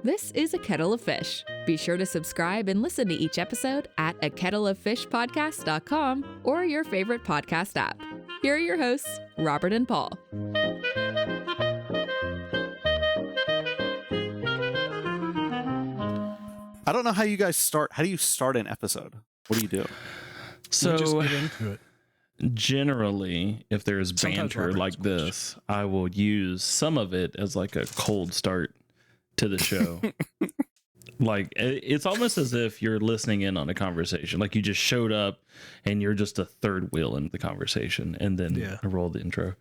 This is A Kettle of Fish. Be sure to subscribe and listen to each episode at akettleoffishpodcast.com or your favorite podcast app. Here are your hosts, Robert and Paul. I don't know how you guys start. How do you start an episode? What do you do? So just get into it. Generally, if there's banter like this, I will use some of it as like a cold start to the show. Like it's almost as if you're listening in on a conversation. Like you just showed up and you're just a third wheel in the conversation, and then I roll the intro.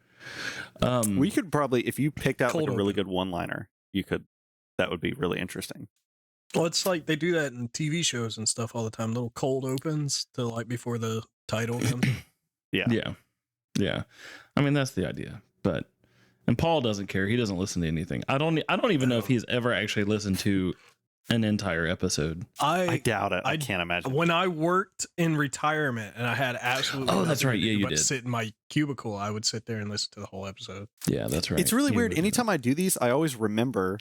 We could probably, if you picked out like a really open. good one-liner, you could. That would be really interesting. Well, it's like they do that in TV shows and stuff all the time. Little cold opens to like before the title comes in. Yeah. I mean, that's the idea. And Paul doesn't care. He doesn't listen to anything. I don't even know if he's ever actually listened to an entire episode. I doubt it. I can't imagine. When I worked in retirement and I had absolutely that's right. Yeah, you did. Sit in my cubicle, I would sit there and listen to the whole episode. Yeah, that's right. It's really weird. Anytime I do these, I always remember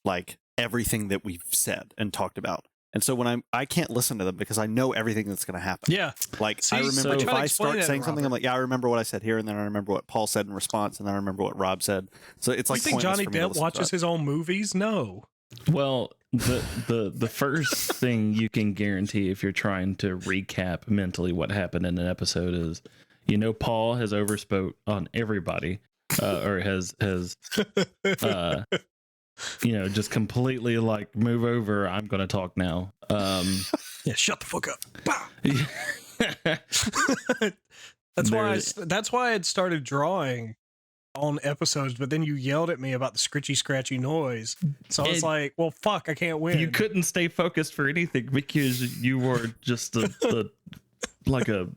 like everything that we've said and talked about. And so when I can't listen to them because I know everything that's going to happen. Yeah. Like I remember if I start saying something, I'm like, yeah, I remember what I said here. And then I remember what Paul said in response. And then I remember what Rob said. So it's like, you think Johnny Depp watches his own movies? No. Well, the first thing you can guarantee if you're trying to recap mentally what happened in an episode is, Paul has overspoke on everybody, or has just completely like move over. I'm going to talk now. Yeah, shut the fuck up. That's why I'd started drawing on episodes, but then you yelled at me about the scritchy scratchy noise. So I was like, well, fuck, I can't win. You couldn't stay focused for anything because you were just like a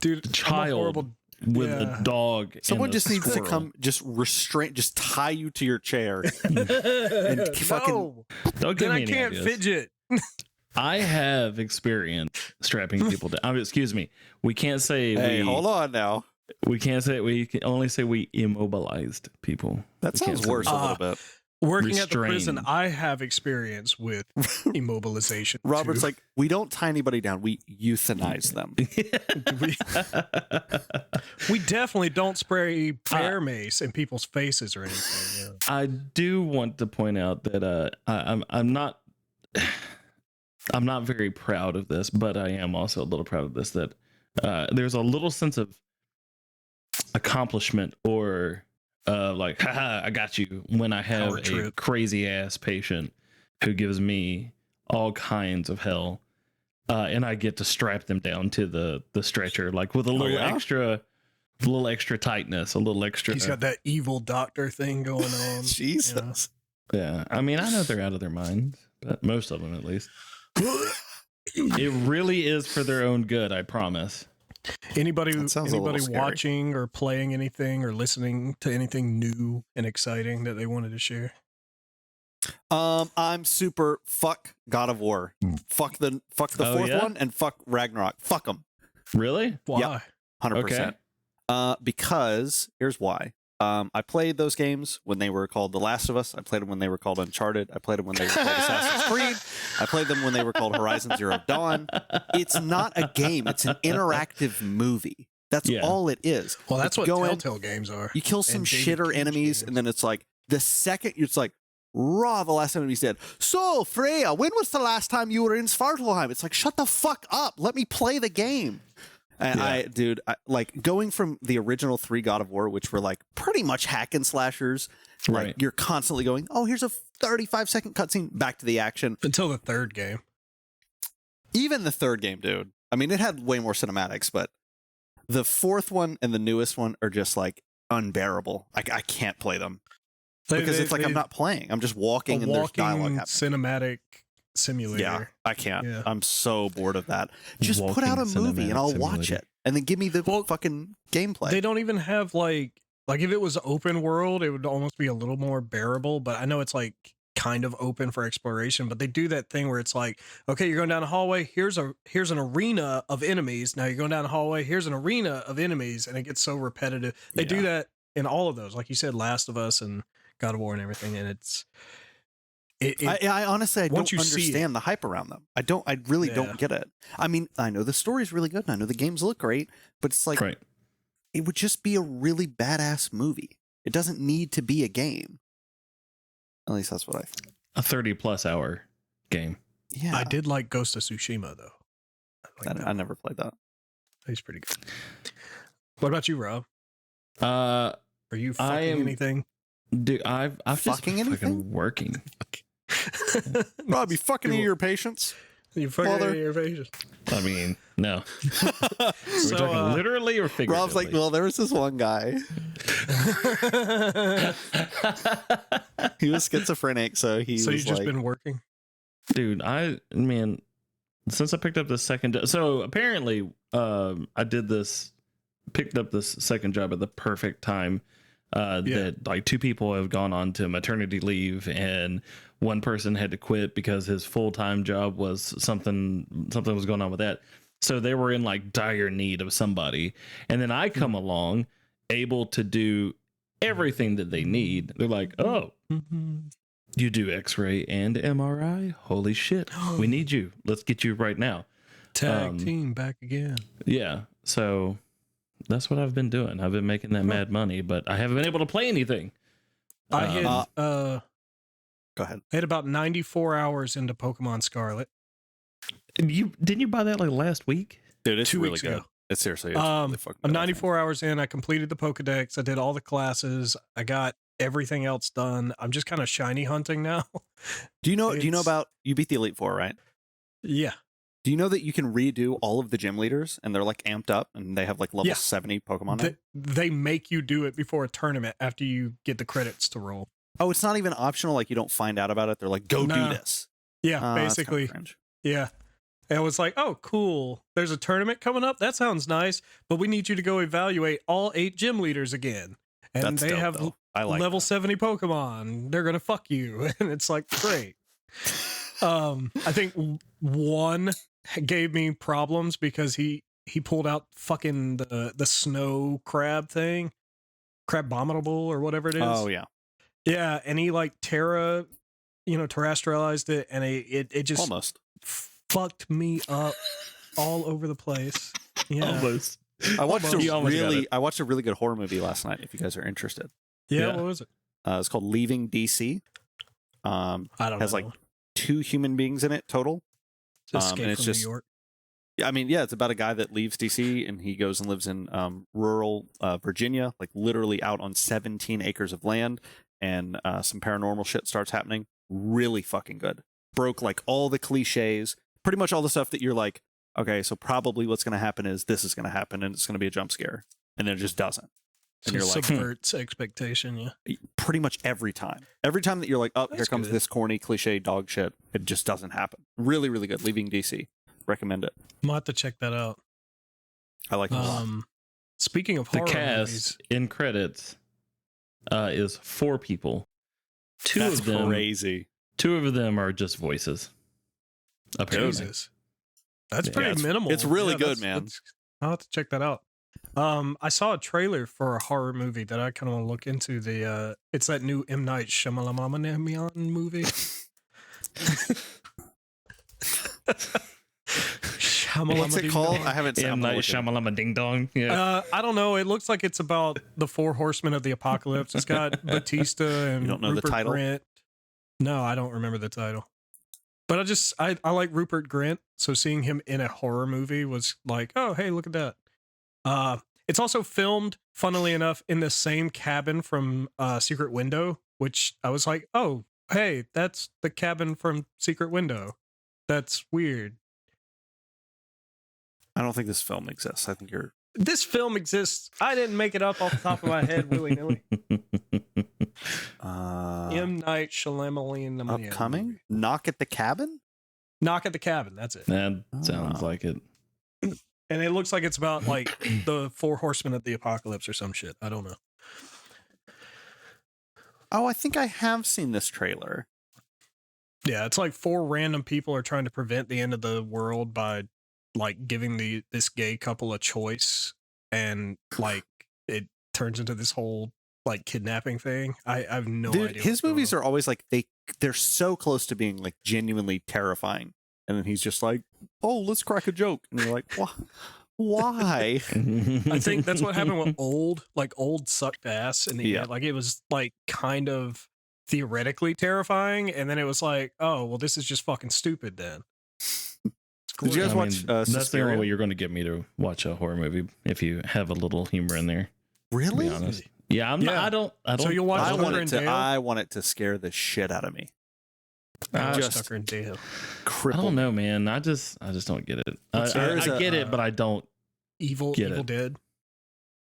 dude child with a dog. Someone just needs squirrel. to come, just tie you to your chair and fucking. Don't give then me I can't ideas. fidget. I have experience strapping people down. Excuse me. We can't say. Hey, hold on now. We can't say. We can only say we immobilized people. That sounds worse a little bit. Working at the prison, I have experience with immobilization. Robert's like, we don't tie anybody down. We euthanize them. We definitely don't spray bear mace in people's faces or anything. Yeah. I do want to point out that I'm not very proud of this, but I am also a little proud of this. That there's a little sense of accomplishment or like, haha, I got you, when I have a crazy ass patient who gives me all kinds of hell, and I get to strap them down to the stretcher, like with a little extra tightness, a little extra. He's got that evil doctor thing going on. Jesus. Yeah, I mean, I know they're out of their minds, but most of them, at least. It really is for their own good, I promise. Anybody watching or playing anything or listening to anything new and exciting that they wanted to share? I'm super fuck God of War. Fuck the fourth one and fuck Ragnarok. Fuck them. Really? Why? Yep, 100%. Okay. Because here's why. I played those games when they were called The Last of Us. I played them when they were called Uncharted. I played them when they were called Assassin's Creed. I played them when they were called Horizon Zero Dawn. It's not a game. It's an interactive movie. That's all it is. Well, that's what Telltale games are. You kill some shitter enemies, and then it's like, the second it's like, raw, the last enemy said, so Freya, when was the last time you were in Svartalheim? It's like, shut the fuck up. Let me play the game. And I like going from the original 3 God of War, which were like pretty much hack and slashers. Right. Like you're constantly going, oh, here's a 35-second cutscene, back to the action. Until the third game. Even the third game, dude. I mean, it had way more cinematics, but the fourth one and the newest one are just like unbearable. I can't play them because it's like I'm not playing. I'm just walking and there's dialogue happening. Cinematic simulator. Yeah, I can't. Yeah. I'm so bored of that. Just put out a movie and I'll watch it, and then give me the fucking gameplay. They don't even have like if it was open world, it would almost be a little more bearable. But I know it's like kind of open for exploration. But they do that thing where it's like, okay, you're going down a hallway. Here's an arena of enemies. Now you're going down a hallway. Here's an arena of enemies, and it gets so repetitive. They do that in all of those, like you said, Last of Us and God of War and everything, and I honestly I once don't you see understand the hype around them. I really don't get it. I mean, I know the story's really good and I know the games look great, but it's like Right. it would just be a really badass movie. It doesn't need to be a game. At least that's what I think. A 30+ hour game. Yeah. I did like Ghost of Tsushima though. I never played that. He's pretty good. What about you, Rob? Uh, Are you fucking anything? Dude, I've just Fucking been anything? fucking working. Rob, you fucking any of your patients? You fucking Mother. your patience. I mean, no. Are we So, talking literally or figuratively? Rob's like, well, there was this one guy. He was schizophrenic, so he so was you've just like, been working? Dude, since I picked up this second job, so apparently picked up this second job at the perfect time. That like 2 people have gone on to maternity leave and one person had to quit because his full-time job was something was going on with that. So they were in like dire need of somebody. And then I come along able to do everything that they need. They're like, oh, you do X-ray and MRI? Holy shit. We need you. Let's get you right now. Tag team back again. Yeah. So that's what I've been doing. I've been making that mad money, but I haven't been able to play anything. I had go ahead. I had about 94 hours into Pokemon Scarlet. Didn't you buy that like last week? Dude, it's 2 really weeks good. ago. It's seriously, it's really fucking I'm good, I think. 94 hours in. I completed the Pokedex. I did all the classes. I got everything else done. I'm just kind of shiny hunting now. Do you know about, you beat the Elite Four, right? Yeah. Do you know that you can redo all of the gym leaders and they're like amped up and they have like level 70 Pokemon now? They make you do it before a tournament after you get the credits to roll. Oh, it's not even optional. Like you don't find out about it. They're like, go do this. Yeah, That's kinda basically. cringe. Yeah. And I was like, oh, cool. There's a tournament coming up. That sounds nice. But we need you to go evaluate all 8 gym leaders again. And That's they dope, have though. I like level that. 70 Pokemon. They're going to fuck you. And it's like, great. I think one gave me problems because he pulled out fucking the snow crab thing. Crabominable or whatever it is. Oh, yeah. Yeah. And he like terrestrialized it. And it just Almost. fucked me up all over the place. Yeah. Almost. I watched You almost got it. a really good horror movie last night, if you guys are interested. Yeah. Yeah. What was it? It's called Leaving DC. I don't has know. like 2 human beings in it total. Escape and it's from just- New York. Yeah, I mean, yeah, it's about a guy that leaves DC and he goes and lives in rural Virginia, like literally out on 17 acres of land, and some paranormal shit starts happening. Really fucking good. Broke like all the cliches, pretty much all the stuff that you're like, okay, so probably what's going to happen is this is going to happen and it's going to be a jump scare, and then it just doesn't. And So you're like, subverts expectation. Yeah. pretty much every time that you're like, oh, here That's comes good. this corny cliche dog shit, it just doesn't happen. Really, really good. Leaving DC. Recommend it. I'm gonna have to check that out. I like it a lot. Speaking of The horror cast movies, in credits is 4 people. That's of them, crazy. 2 of them are just voices. Apparently. Jesus, that's Yeah, pretty it's- minimal. it's really good, man. I'll have to check that out. I saw a trailer for a horror movie that I kind of want to look into. It's that new M. Night Shyamalan movie. What's it called? I haven't seen M. Night Shyamalama Ding Dong. Yeah. I don't know. It looks like it's about the 4 horsemen of the apocalypse. It's got Batista and You don't know the Rupert title? Grint. No, I don't remember the title. But I like Rupert Grint, so seeing him in a horror movie was like, oh, hey, look at that. It's also filmed, funnily enough, in the same cabin from Secret Window, which I was like, oh, hey, that's the cabin from Secret Window. That's weird. I don't think this film exists. I think you're This film exists. I didn't make it up off the top of my head, willy nilly. M. Night Shyamalan. upcoming. Knock at the Cabin. Knock at the Cabin. That's it. That sounds like it. And it looks like it's about like the 4 horsemen of the apocalypse or some shit. I don't know. Oh, I think I have seen this trailer. Yeah, it's like 4 random people are trying to prevent the end of the world by like giving this gay couple a choice, and like it turns into this whole like kidnapping thing. I have no Dude, idea. his movies are always like they're so close to being like genuinely terrifying, and then he's just like, "Oh, let's crack a joke," and you're like, "Why?" I think that's what happened with old sucked ass in the end. Like it was like kind of theoretically terrifying, and then it was like, oh well, this is just fucking stupid then. Did you guys watch that's the Suspiria? only way you're going to get me to watch a horror movie, if you have a little humor in there. Really? To be honest. Yeah, I don't. So you'll watch I want it to scare the shit out of me. Just Tucker and Dale. I don't know, man. I just don't get it. I get it, but I don't. Evil Dead.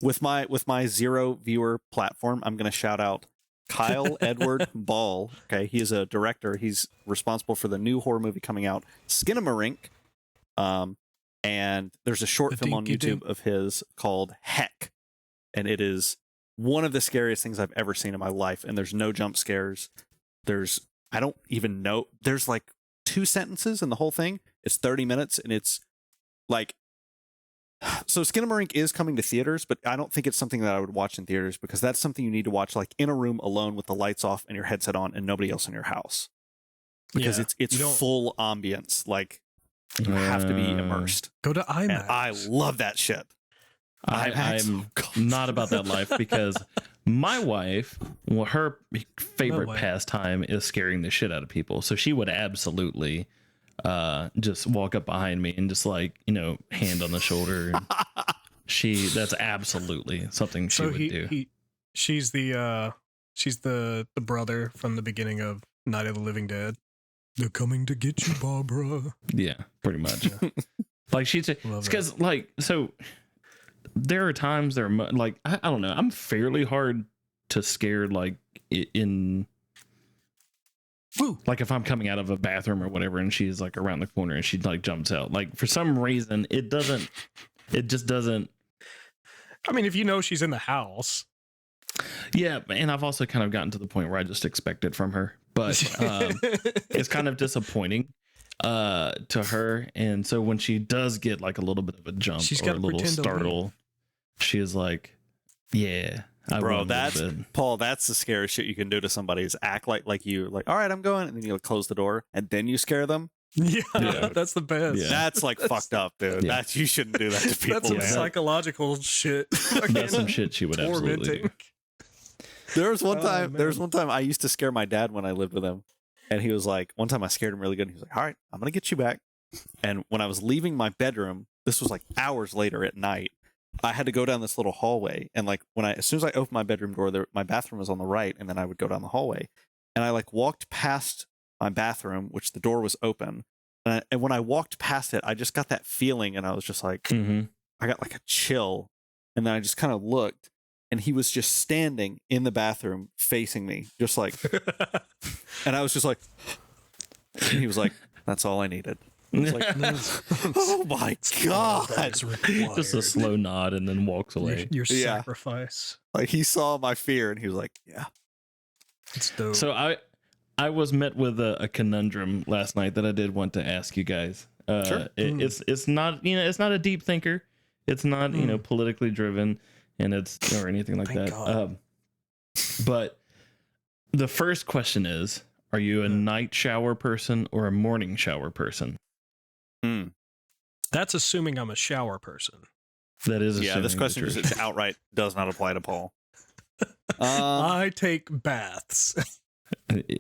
With my 0 viewer platform, I'm going to shout out Kyle Edward Ball. Okay, he is a director. He's responsible for the new horror movie coming out, Skinamarink. And there's a short film on YouTube of his called Heck, and it is one of the scariest things I've ever seen in my life. And there's no jump scares. I don't even know. There's like 2 sentences in the whole thing. It's 30 minutes, and it's like, so Skinamarink is coming to theaters, but I don't think it's something that I would watch in theaters, because that's something you need to watch like in a room alone with the lights off and your headset on and nobody else in your house, because it's full ambience. Like, you have to be immersed. Go to IMAX. And I love that shit. I'm not about that life, because my wife, well, her favorite pastime is scaring the shit out of people. So she would absolutely just walk up behind me and just like, hand on the shoulder. That's absolutely something she would do. She's the brother from the beginning of Night of the Living Dead. They're coming to get you, Barbara. Yeah, pretty much. Like she's because like, so there are times like, I don't know, I'm fairly hard to scare, like in like if I'm coming out of a bathroom or whatever and she's like around the corner and she like jumps out, like for some reason it just doesn't. I mean, if you know she's in the house. Yeah, and I've also kind of gotten to the point where I just expect it from her, but it's kind of disappointing to her. And so when she does get like a little bit of a jump or a little startle, she is like, yeah. Bro, Paul, that's the scariest shit you can do to somebody, is act like you like, all right, I'm going, and then you clear the door and then you scare them. Yeah, that's the best. Yeah. That's like fucked up, dude. Yeah. You shouldn't do that to people. That's some psychological shit. That's some shit she would absolutely do. There was one time I used to scare my dad when I lived with him, and he was like, one time I scared him really good, and he was like, all right, I'm gonna get you back. And when I was leaving my bedroom, this was like hours later at night, I had to go down this little hallway, and like as soon as I opened my bedroom door, my bathroom was on the right, and then I would go down the hallway, and I like walked past my bathroom, which the door was open, and when I walked past it, I just got that feeling, and I was just like, I got like a chill, and then I just kind of looked, and he was just standing in the bathroom facing me, just like, and I was just like, and he was like, that's all I needed. I was like, oh my God. Just a slow nod and then walks away. Your sacrifice. Like he saw my fear and he was like, yeah. It's dope. So I was met with a conundrum last night that I did want to ask you guys. Sure. It's not, it's not a deep thinker. It's not, politically driven, and or anything like Thank that. God. But the first question is, are you a night shower person or a morning shower person? That's assuming I'm a shower person. That is this question just outright does not apply to Paul. I take baths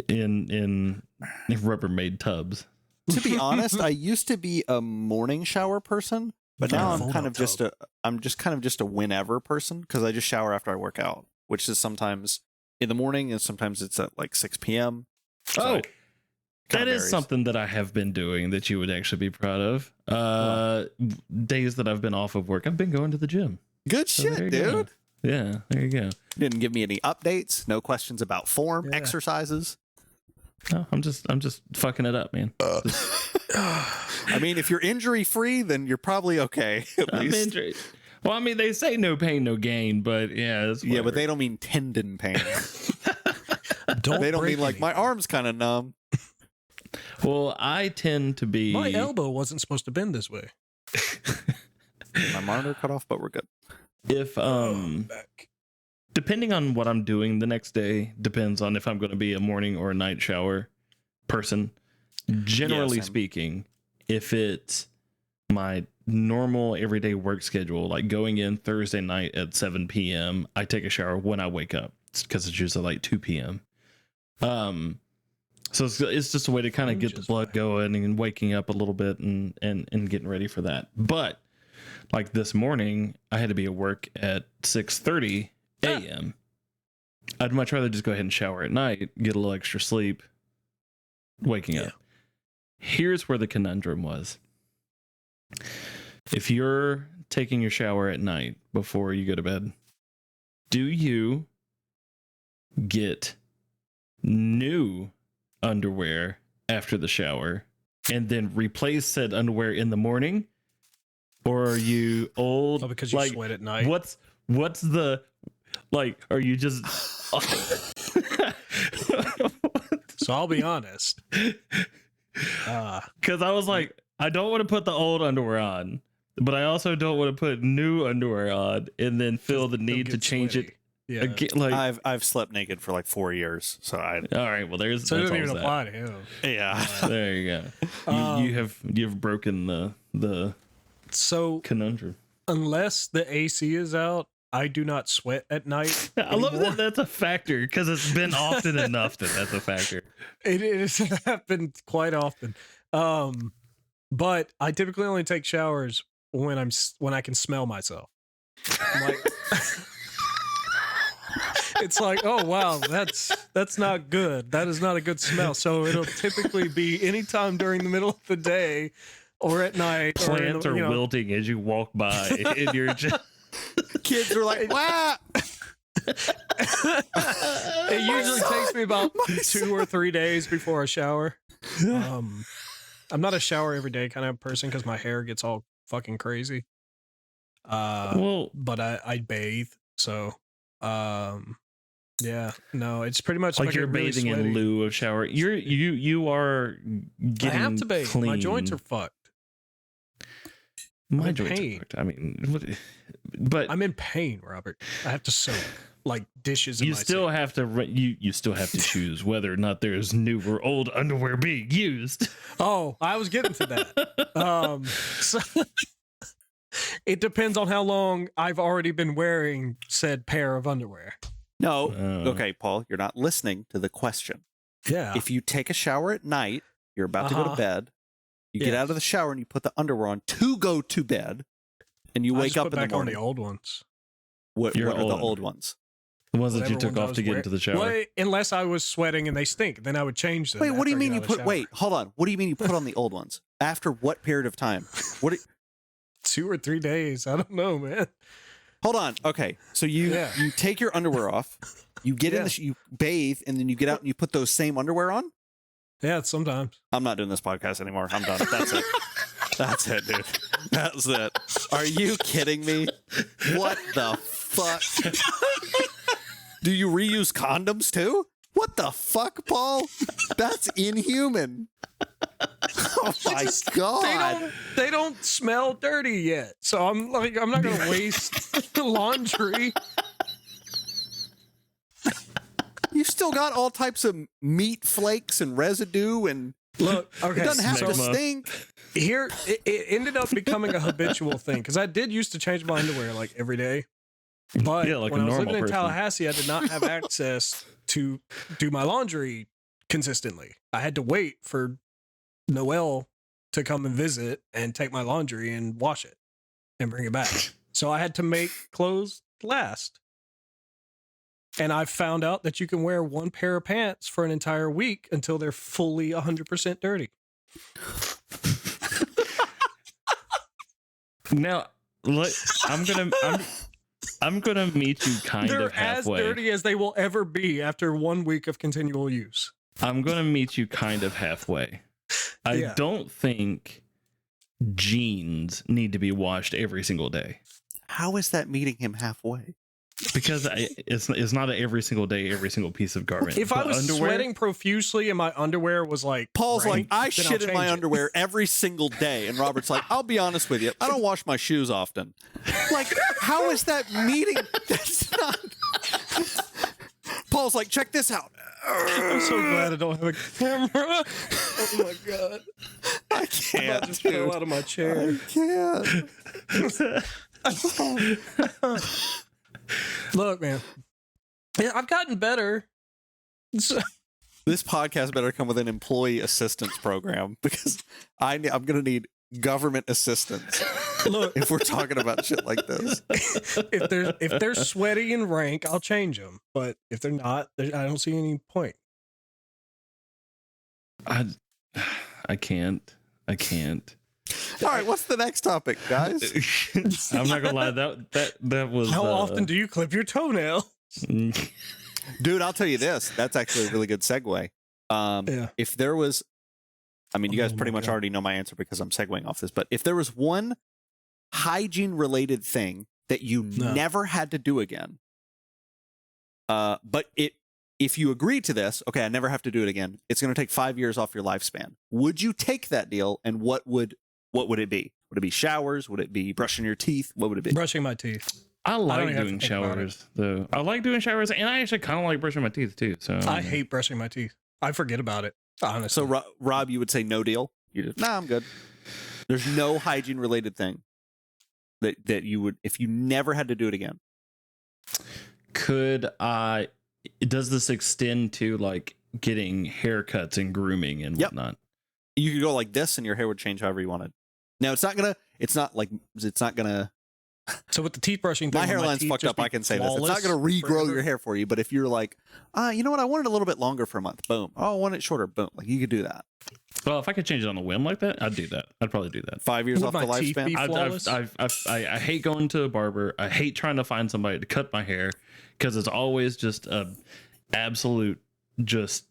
in Rubbermaid tubs. To be honest, I used to be a morning shower person, but now I'm kind of just a whenever person, because I just shower after I work out, which is sometimes in the morning and sometimes it's at like 6 p.m. So that is something that I have been doing that you would actually be proud of. Days that I've been off of work, I've been going to the gym. Good shit, dude. Go. Yeah, there you go. Didn't give me any updates, no questions about form, exercises. No, I'm just fucking it up, man. I mean, if you're injury free, then you're probably okay. I'm injured. Well, I mean, they say no pain, no gain, but yeah, but they don't mean tendon pain. They don't mean like my arm's kind of numb. Well, I tend to be. My elbow wasn't supposed to bend this way. My monitor cut off, but we're good. If back. depending on what I'm doing the next day, depends on if I'm going to be a morning or a night shower person. Generally speaking, if it's my normal everyday work schedule, like going in Thursday night at 7 p.m., I take a shower when I wake up because it's usually like 2 p.m. So it's just a way to kind of get the blood going and waking up a little bit and getting ready for that. But like this morning, I had to be at work at 6:30 a.m. I'd much rather just go ahead and shower at night, get a little extra sleep, waking up. Here's where the conundrum was. If you're taking your shower at night before you go to bed, do you get new underwear after the shower and then replace said underwear in the morning? Or are you old? Oh, because you sweat at night. What's the, like, are you just... So I'll be honest. Because I was like, I don't want to put the old underwear on, but I also don't want to put new underwear on and then feel the need to change it. Yeah. Again, like, I've slept naked for like 4 years, so I. All right, well, there's So it that's doesn't even all apply to him. Yeah. there you go. You've broken the So conundrum. unless the AC is out, I do not sweat at night. I love that that's a factor because it's been often enough that that's a factor. It has happened quite often. But I typically only take showers when I can smell myself. I'm like, it's like, oh wow, that's not good. That is not a good smell. So it'll typically be anytime during the middle of the day or at night. Plants are wilting as you walk by, and you're just Kids are like, wow. It usually takes me about 2 or 3 days before a shower. I'm not a shower every day kind of person because my hair gets all fucking crazy. But I bathe, so yeah, no, it's pretty much like you're bathing in lieu of shower. You are getting I have to bathe. clean. My joints are fucked. My in joints are pain. fucked. I mean, but I'm in pain, Robert. I have to soak like dishes. In you my still sink. have to you still have to choose whether or not there's new or old underwear being used. Oh, I was getting to that. So it depends on how long I've already been wearing said pair of underwear. No. Okay, Paul, you're not listening to the question. Yeah. If you take a shower at night, you're about to go to bed. You get out of the shower and you put the underwear on to go to bed, and you wake up in the morning. On the old ones. What are the old ones? The ones that you took off to get into the shower. Well, unless I was sweating and they stink, then I would change them. Wait, what do you mean you put? Wait, hold on. What do you mean you put on the old ones? After what period of time? 2 or 3 days. I don't know, man. Hold on. Okay, so you take your underwear off, you get in you bathe, and then you get out and you put those same underwear on. Yeah, sometimes. I'm not doing this podcast anymore. I'm done. That's it. That's it, dude. That's it. Are you kidding me? What the fuck? Do you reuse condoms too? What the fuck, Paul? That's inhuman. Oh my god. They don't smell dirty yet. So I'm not going to waste laundry. You've still got all types of meat flakes and residue, and look, okay, it doesn't have to stink. Here, it ended up becoming a habitual thing because I did used to change my underwear like every day. But like when I was living in person. Tallahassee, I did not have access to do my laundry consistently. I had to wait for Noelle to come and visit and take my laundry and wash it and bring it back. So I had to make clothes last. And I found out that you can wear one pair of pants for an entire week until they're fully 100% dirty. Now, I'm gonna meet you kind They're of halfway. as dirty as they will ever be after 1 week of continual use. I'm gonna meet you kind of halfway. I don't think jeans need to be washed every single day. How is that meeting him halfway? Because it's not every single day, every single piece of garment. If I was sweating profusely and my underwear was like Paul's rank, like, I then shit I'll in my change it. underwear every single day. And Robert's like, I'll be honest with you, I don't wash my shoes often. Like, how is that meeting? That's not... Paul's like, check this out. I'm so glad I don't have a camera. Oh my god. I can't. I just fell out of my chair. I can't. Look, man. Yeah, I've gotten better. This podcast better come with an employee assistance program because I'm going to need government assistance. Look, if we're talking about shit like this. if they're sweaty and rank, I'll change them. But if they're not, I don't see any point. I can't. All right, what's the next topic, guys? I'm not gonna lie. That was. How often do you clip your toenail? Dude, I'll tell you this. That's actually a really good segue. Yeah. If there was, I mean, you guys Oh pretty my much God. already know my answer because I'm segueing off this, but if there was one hygiene related thing that you never had to do again, but if you agree to this, okay, I never have to do it again. It's going to take 5 years off your lifespan. Would you take that deal? And what would it be? Would it be showers? Would it be brushing your teeth? What would it be? Brushing my teeth. I don't like even have to doing think about showers though. I like doing showers, and I actually kind of like brushing my teeth too. So I hate brushing my teeth. I forget about it. Honestly. So Rob, you would say no deal? You just, nah, I'm good. There's no hygiene related thing that you would, if you never had to do it again. Could I? Does this extend to like getting haircuts and grooming and whatnot? You could go like this, and your hair would change however you wanted. Now it's not gonna. So with the teeth brushing thing, My hairline's fucked up. I can say this. It's not gonna regrow your hair for you. But if you're like, you know what, I want it a little bit longer for a month. Boom. Oh, I want it shorter. Boom. Like you could do that. Well, if I could change it on a whim like that, I'd do that. I'd probably do that. 5 years Would off the my teeth lifespan. be flawless? I hate going to a barber. I hate trying to find somebody to cut my hair because it's always just a absolute just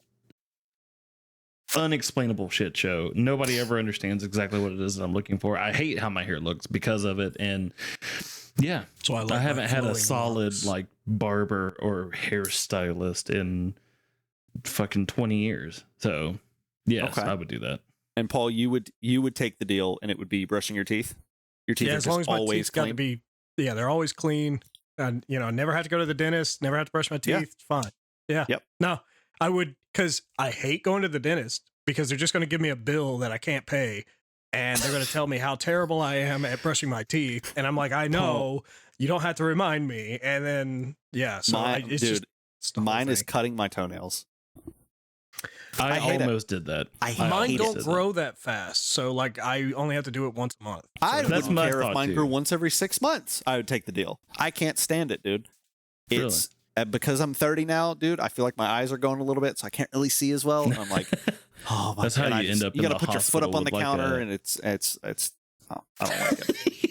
unexplainable shit show. Nobody ever understands exactly what it is that I'm looking for. I hate how my hair looks because of it, and yeah, So I haven't had a flowing solid locks. like barber or hairstylist in fucking 20 years. So yes, Okay. I would do that. And Paul, you would take the deal, and it would be brushing your teeth. Your teeth Yeah, are as long just as my always teeth got to clean. be, they're always clean. And never have to go to the dentist. Never have to brush my teeth. Yeah. It's fine. Yeah. Yep. No, I would, because I hate going to the dentist because they're just going to give me a bill that I can't pay, and they're going to tell me how terrible I am at brushing my teeth, and I'm like, I know, you don't have to remind me. And then it's Dude, just the whole mine is thing. cutting my toenails. I hate it. almost did that. Mine hate don't it. grow that fast, so like I only have to do it once a month. I That's wouldn't my care if thought, mine too. grew once every 6 months. I would take the deal. I can't stand it, dude. Really? It's because I'm 30 now, dude. I feel like my eyes are going a little bit, so I can't really see as well. And I'm like, oh my That's god! how you end up You in got to the put your foot up hospital on the with, like, counter, a- and it's. Oh, I don't like it.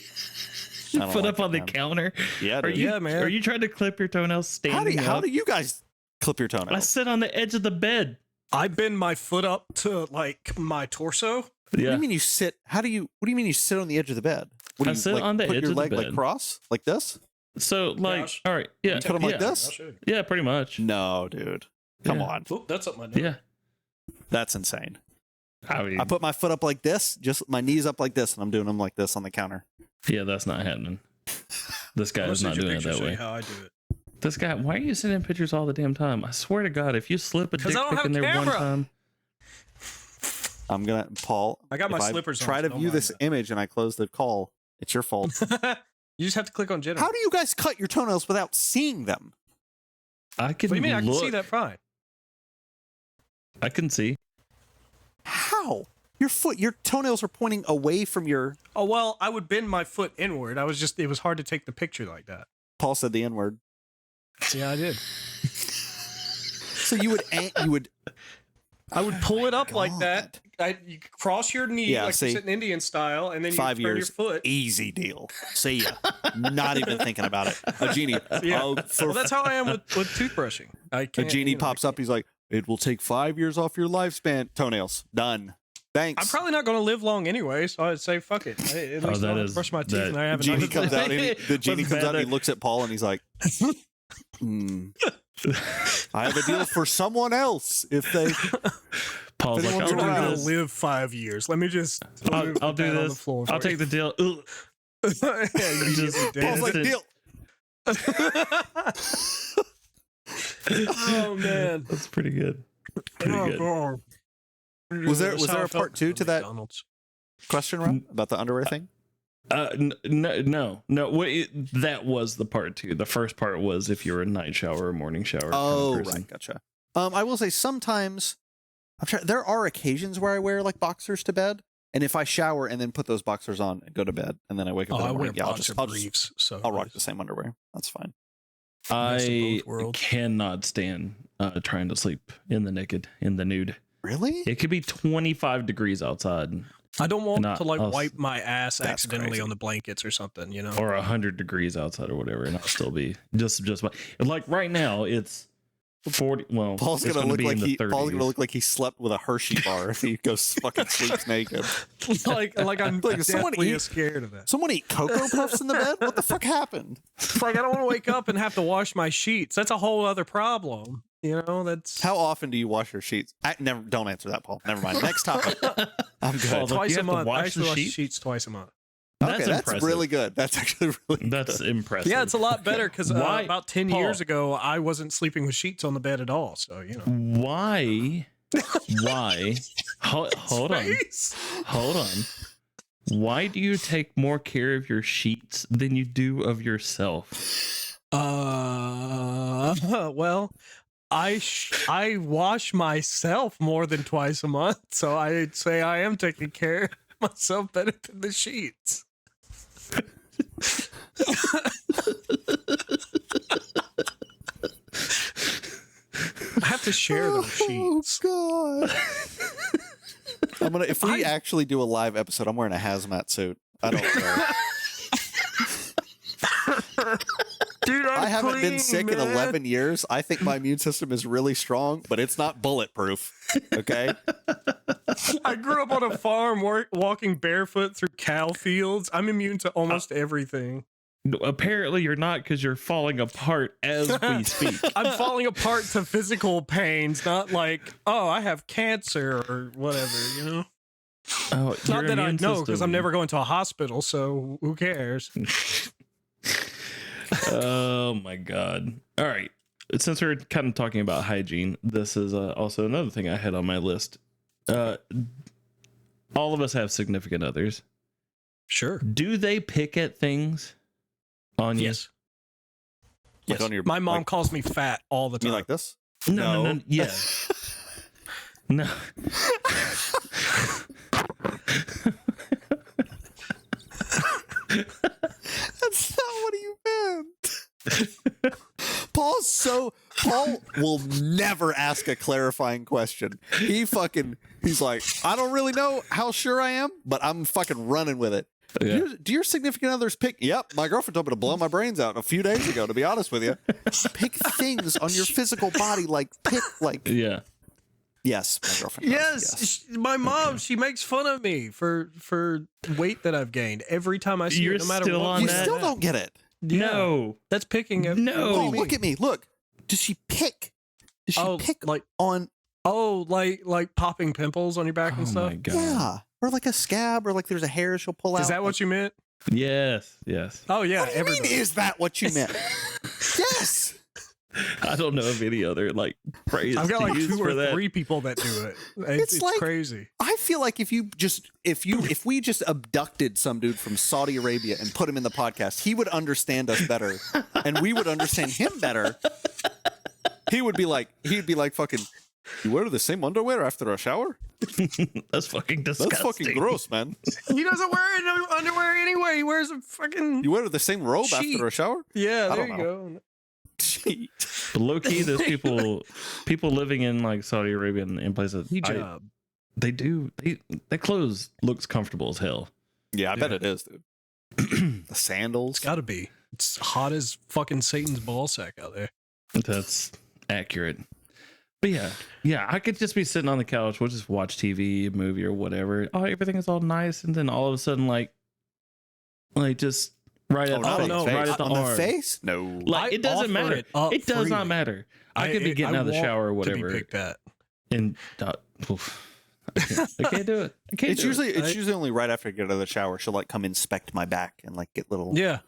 I don't Put like up on it, the man. counter. Yeah, Are dude. you, Yeah, man. Are you trying to clip your toenails standing How up? do you guys clip your I toenails? sit on the edge of the bed. I bend my foot up to like my torso. What do Yeah. you mean you sit? What do you mean you sit on the edge of the bed? What do I you, sit like, on the put edge your of the leg like bed. cross like this? So like, Gosh. all right, yeah, You put 'em like yeah. this? I'll show you. Yeah, pretty much. No, dude. Come Yeah. on, Oh, that's up my nose. Yeah. that's insane. I mean, I put my foot up like this, just my knees up like this, and I'm doing them like this on the counter. yeah, that's not happening. This guy I'm is gonna not send you doing it pictures, that show way. you how I do it. This guy, why are you sending pictures all the damn time? I swear to God, if you slip a 'Cause dick I don't pic have in a there one camera. time, I'm gonna, Paul. I got my if slippers try on, to don't view mind this that. image and I close the call. It's your fault. You just have to click on general. How do you guys cut your toenails without seeing them? I can What do you mean? I can look. see that fine. I can see. How? Your toenails are pointing away from your. Oh well, I would bend my foot inward. It was hard to take the picture like that. Paul said the N word. Yeah, I did. So you would. I would pull it up like God. that. You cross your knee Yeah, like see? you're sitting Indian style, and then you 5 turn your years. foot. Easy deal. See ya. Not even thinking about it. A genie. Yeah. Oh, Well, that's how I am with toothbrushing. I a can't, genie pops up. He's like, "It will take 5 years off your lifespan." Toenails done. Thanks. I'm probably not going to live long anyway, so I'd say fuck it. At least I don't have to brush my teeth, and I have a Genie nice comes out. And the genie What's comes out. And he better? looks at Paul and he's like, "I have a deal for someone else if they." Paul's like, Anyone's I'll You're not do around. going this. to live 5 years. Let me just. I'll do on the this. floor I'll for take the deal. Ugh. yeah, you Just- just Paul's like, Instant. "Deal." Oh man, That's pretty good. Pretty good. God. Was there That's how a I felt part 2 to that McDonald's. question, Rob, about the underwear thing? No. That was the part 2. The first part was if you're a night shower or morning shower. Oh, kind of person. right, gotcha. I will say sometimes there are occasions where I wear like boxers to bed, and if I shower and then put those boxers on and go to bed, and then I wake up in I the wear morning, boxer briefs, so I'll rock the same underwear. That's fine. Best of I both worlds. cannot stand trying to sleep in the nude. Really? It could be 25 degrees outside I don't want Not to like us. wipe my ass That's accidentally crazy. on the blankets or something, you know. or 100 degrees outside or whatever, and I'll still be just like right now it's 40. Well, Paul's it's gonna look be like in the 30s. Paul's gonna look like he slept with a Hershey bar if he goes fucking sleeps naked. like I'm Like, someone deathly eat- scared of that. Someone eat Cocoa Puffs in the bed? What the fuck happened? It's like I don't want to wake up and have to wash my sheets. That's a whole other problem. You know, that's How often do you wash your sheets? Never. Don't answer that, Paul. Never mind. Next topic. I'm good. Paul, twice you a have to month. I wash actually the wash sheet? sheets twice a month. Okay, that's impressive. really good. That's actually really That's good. impressive. Yeah, it's a lot better because Why- about 10 Paul. years ago, I wasn't sleeping with sheets on the bed at all. So, you know. Why hold on Space. why do you take more care of your sheets than you do of yourself? Well, I wash myself more than twice a month, so I'd say I am taking care of myself better than the sheets. I have to share those sheets. Oh god. I'm gonna. If we actually do a live episode, I'm wearing a hazmat suit. I don't care. Dude, I haven't been clean, sick in man. 11 years. I think my immune system is really strong, but it's not bulletproof. Okay. I grew up on a farm walking barefoot through cow fields. I'm immune to almost everything. Apparently you're not, because you're falling apart as we speak. I'm falling apart to physical pains, not like, oh, I have cancer or whatever, you know? Oh, Not that I know, because I'm never going to a hospital, so who cares? Oh my god. All right, since we're kind of talking about hygiene, this is also another thing I had on my list. All of us have significant others. Sure. Do they pick at things on you? Yes. Like Yes. on your- My mom like- calls me fat all the You time. like this? No. Yeah. No. That's not what he meant. Paul will never ask a clarifying question. He's like, I don't really know how sure I am, but I'm fucking running with it. Yeah. Do your significant others pick? Yep, my girlfriend told me to blow my brains out a few days ago, to be honest with you. Pick things on your physical body, Yeah. Yes, my girlfriend does, Yes, my mom, she makes fun of me for weight that I've gained every time I see You're it, no matter still what. on You that? still don't get it. Yeah, No. that's picking at No. Paul, me. look at me. Look. Does she pick? Does she pick like on? like popping pimples on your back and Oh stuff. my god. Yeah, or like a scab, or like there's a hair she'll pull out. Is that what you meant? Yes. Yes. Oh yeah, What do you mean? everybody. Is that what you meant? Yes. I don't know of any other like phrase I've got to like use 2 for or that. 3 people that do it. It's like- crazy. I feel like if we just abducted some dude from Saudi Arabia and put him in the podcast, he would understand us better, and we would understand him better. He'd be like fucking. You wear the same underwear after a shower? That's fucking disgusting. That's fucking gross, man. He doesn't wear no underwear anyway. He wears a fucking You wear the same robe Sheet. after a shower? yeah. I There don't you know. go. Gee. But low key, there's people living in like Saudi Arabia and in places. Hijab. They do. That clothes looks comfortable as hell. Yeah, I bet it is, dude. The sandals. It's got to be. It's hot as fucking Satan's ballsack out there. That's accurate. But yeah, I could just be sitting on the couch. We'll just watch TV, a movie, or whatever. Oh, everything is all nice, and then all of a sudden, like just right at not the on face, the face. right at the On arm. the face? No. Like I it doesn't offer matter. it up It does not freely. matter. I could be getting out of the want shower or to whatever, be picked at. and oof. I can't do it. I can't It's do usually it. it's usually only right after I get out of the shower. She'll like come inspect my back and like get little. Yeah.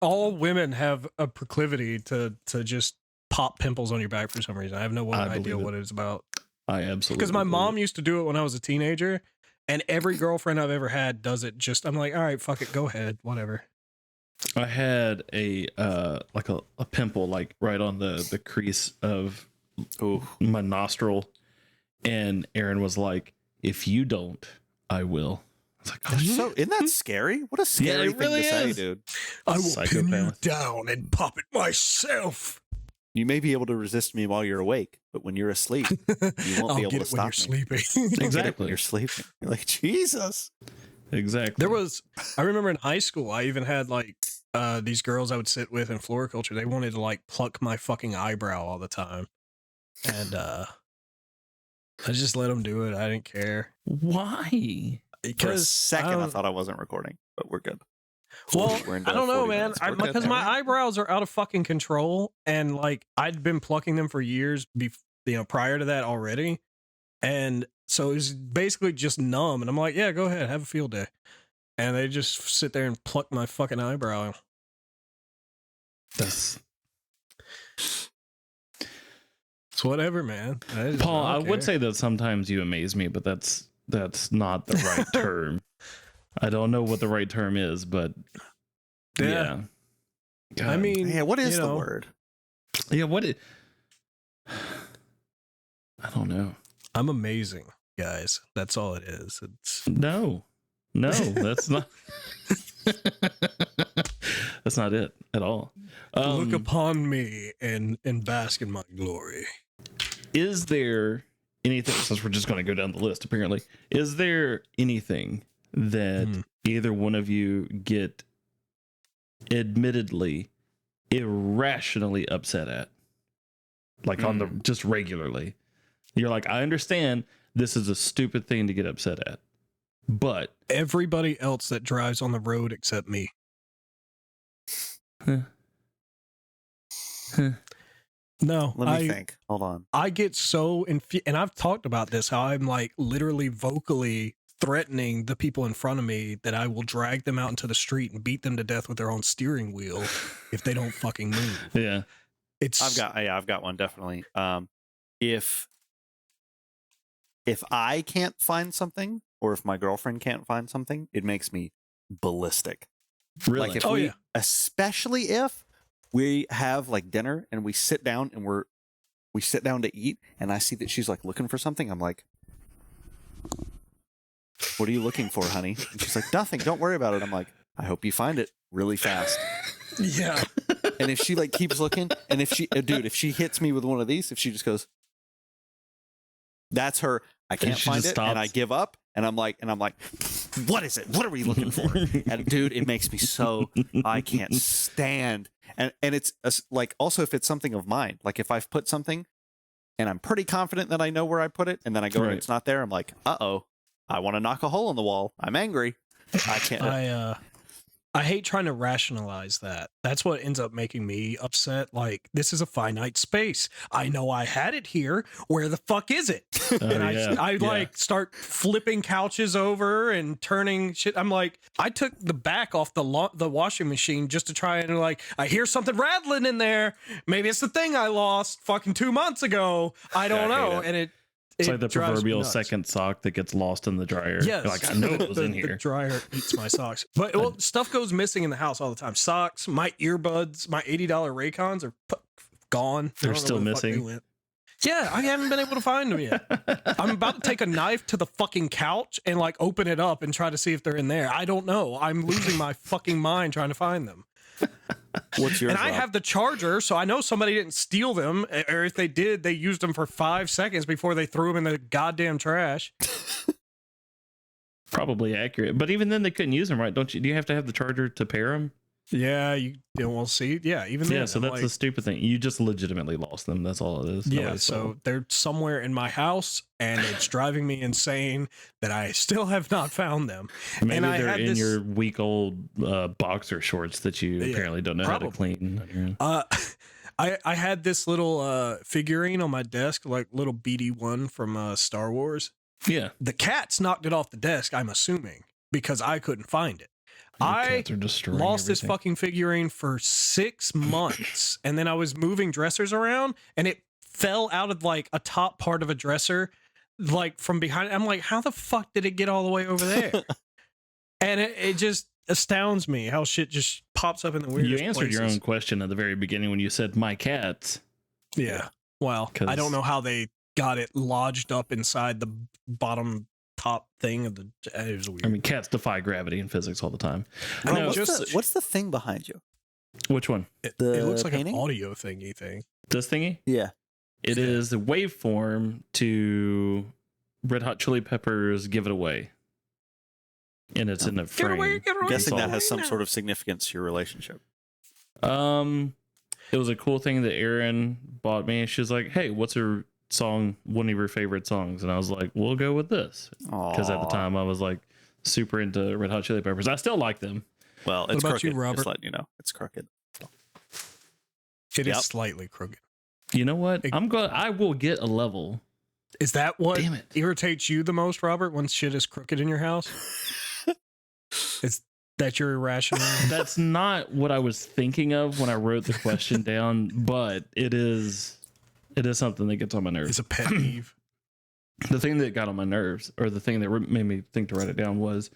All women have a proclivity to just pop pimples on your back for some reason. I have no idea what it's about. I absolutely Because my mom used to do it when I was a teenager, and every girlfriend I've ever had does it. Just I'm like, all right, fuck it, go ahead, whatever. I had a like a pimple like right on the crease of my nostril, and Aaron was like, "If you don't, I will." I was like, "Oh, So isn't that scary? What a scary thing really to say, is. dude. I will pin you Psychopath. down and pop it myself. You may be able to resist me while you're awake, but when you're asleep, you won't I'll be able get to it when stop you're me. sleeping. You'll get it Exactly. when you're sleeping. You're like, Jesus. exactly." I remember in high school, I even had like these girls I would sit with in floriculture. They wanted to like pluck my fucking eyebrow all the time. And I just let them do it. I didn't care. Why? For a Because second, I thought I wasn't recording, but we're good. Well, We're into I don't know, 40 man. minutes. We're good. Because my eyebrows are out of fucking control, and like I'd been plucking them for years, prior to that already, and so it was basically just numb. And I'm like, yeah, go ahead, have a field day. And they just sit there and pluck my fucking eyebrow. That's It's whatever, man. Paul. I don't would care. say that sometimes you amaze me, but that's not the right term. I don't know what the right term is, but yeah. God. I mean, Yeah, what is you the know, word? yeah. What it? I don't know. I'm amazing, guys. That's all it is. It's No, that's not. That's not it at all. look upon me and bask in my glory. Is there anything? Since we're just going to go down the list, apparently, is there anything that either one of you get admittedly irrationally upset at, like on the just regularly? You're like, I understand this is a stupid thing to get upset at, but Everybody else that drives on the road except me. No, Let me think. Hold on. I get so and I've talked about this, how I'm like literally vocally threatening the people in front of me that I will drag them out into the street and beat them to death with their own steering wheel if they don't fucking move. yeah, It's I've got one definitely. If I can't find something, or if my girlfriend can't find something, it makes me ballistic. really. Like if Oh, yeah. especially if we have like dinner and we sit down and we sit down to eat, and I see that she's like looking for something, I'm like, "What are you looking for, honey?" And she's like, "Nothing. Don't worry about it." I'm like, "I hope you find it really fast." yeah. And if she like keeps looking, and if she hits me with one of these, if she just goes, that's her. I can't she find just it, and I stops. give up. And I'm like, what is it? What are we looking for? And dude, it makes me so I can't stand. And it's like also if it's something of mine, like if I've put something, and I'm pretty confident that I know where I put it, and then I go and Right. it's not there, I'm like, I want to knock a hole in the wall. I'm angry. I can't. I hate trying to rationalize that. That's what ends up making me upset. Like, this is a finite space. I know I had it here. Where the fuck is it? And I like start flipping couches over and turning shit. I'm like, I took the back off the washing machine just to try and like, I hear something rattling in there. Maybe it's the thing I lost fucking 2 months ago. I don't know. And It's like the drives me proverbial nuts. second sock that gets lost in the dryer. Yes. You're like, I know it was in The here. dryer eats my socks. But well, stuff goes missing in the house all the time. Socks, my earbuds, my $80 Raycons are gone. I They're don't know still where the fuck they missing? went. Yeah, I haven't been able to find them yet. I'm about to take a knife to the fucking couch and like open it up and try to see if they're in there. I don't know. I'm losing my fucking mind trying to find them. What's yours? And I Rob? have the charger, so I know somebody didn't steal them, or if they did, they used them for 5 seconds before they threw them in the goddamn trash. Probably accurate. But even then, they couldn't use them, right? Don't you? Do you have to have the charger to pair them? Yeah, we'll see. Yeah, even then. Yeah, so I'm that's like, the stupid thing. You just legitimately lost them. That's all it is. yeah, Nobody's so fault. they're somewhere in my house, and it's driving me insane that I still have not found them. Maybe and I they're had in this- your week-old boxer shorts that you apparently don't know how to clean. on your own. I had this little figurine on my desk, like little BD-1 from Star Wars. Yeah. The cats knocked it off the desk, I'm assuming, because I couldn't find it. I Cats are destroying lost this everything. fucking figurine for 6 months, and then I was moving dressers around, and it fell out of like a top part of a dresser, like from behind. I'm like, how the fuck did it get all the way over there? And it just astounds me how shit just pops up in the weirdest You answered your places. own question at the very beginning when you said my cats. Yeah. Well, I don't know how they got it lodged up inside the bottom top thing of the. It was weird. I mean, cats defy gravity and physics all the time. Well, No, What's the thing behind you? which one? It the looks like painting? an audio thingy thing. This thingy? Yeah. It is a waveform to Red Hot Chili Peppers Give It Away. And it's in a frame. away, get away. I'm guessing all that has right some now. sort of significance to your relationship. It was a cool thing that Erin bought me. She's like, hey, what's her song, one of your favorite songs? And I was like, we'll go with this. Because at the time I was like super into Red Hot Chili Peppers. I still like them. Well, it's about you, crooked. Robert? Just letting you know, it's crooked. It Yep. is slightly crooked. You know what? I will get a level. Is that what Damn it. irritates you the most, Robert, when shit is crooked in your house? Is that you're irrational? That's not what I was thinking of when I wrote the question down, but it is something that gets on my nerves. It's a pet peeve. The thing that got on my nerves, or the thing that made me think to write it down, was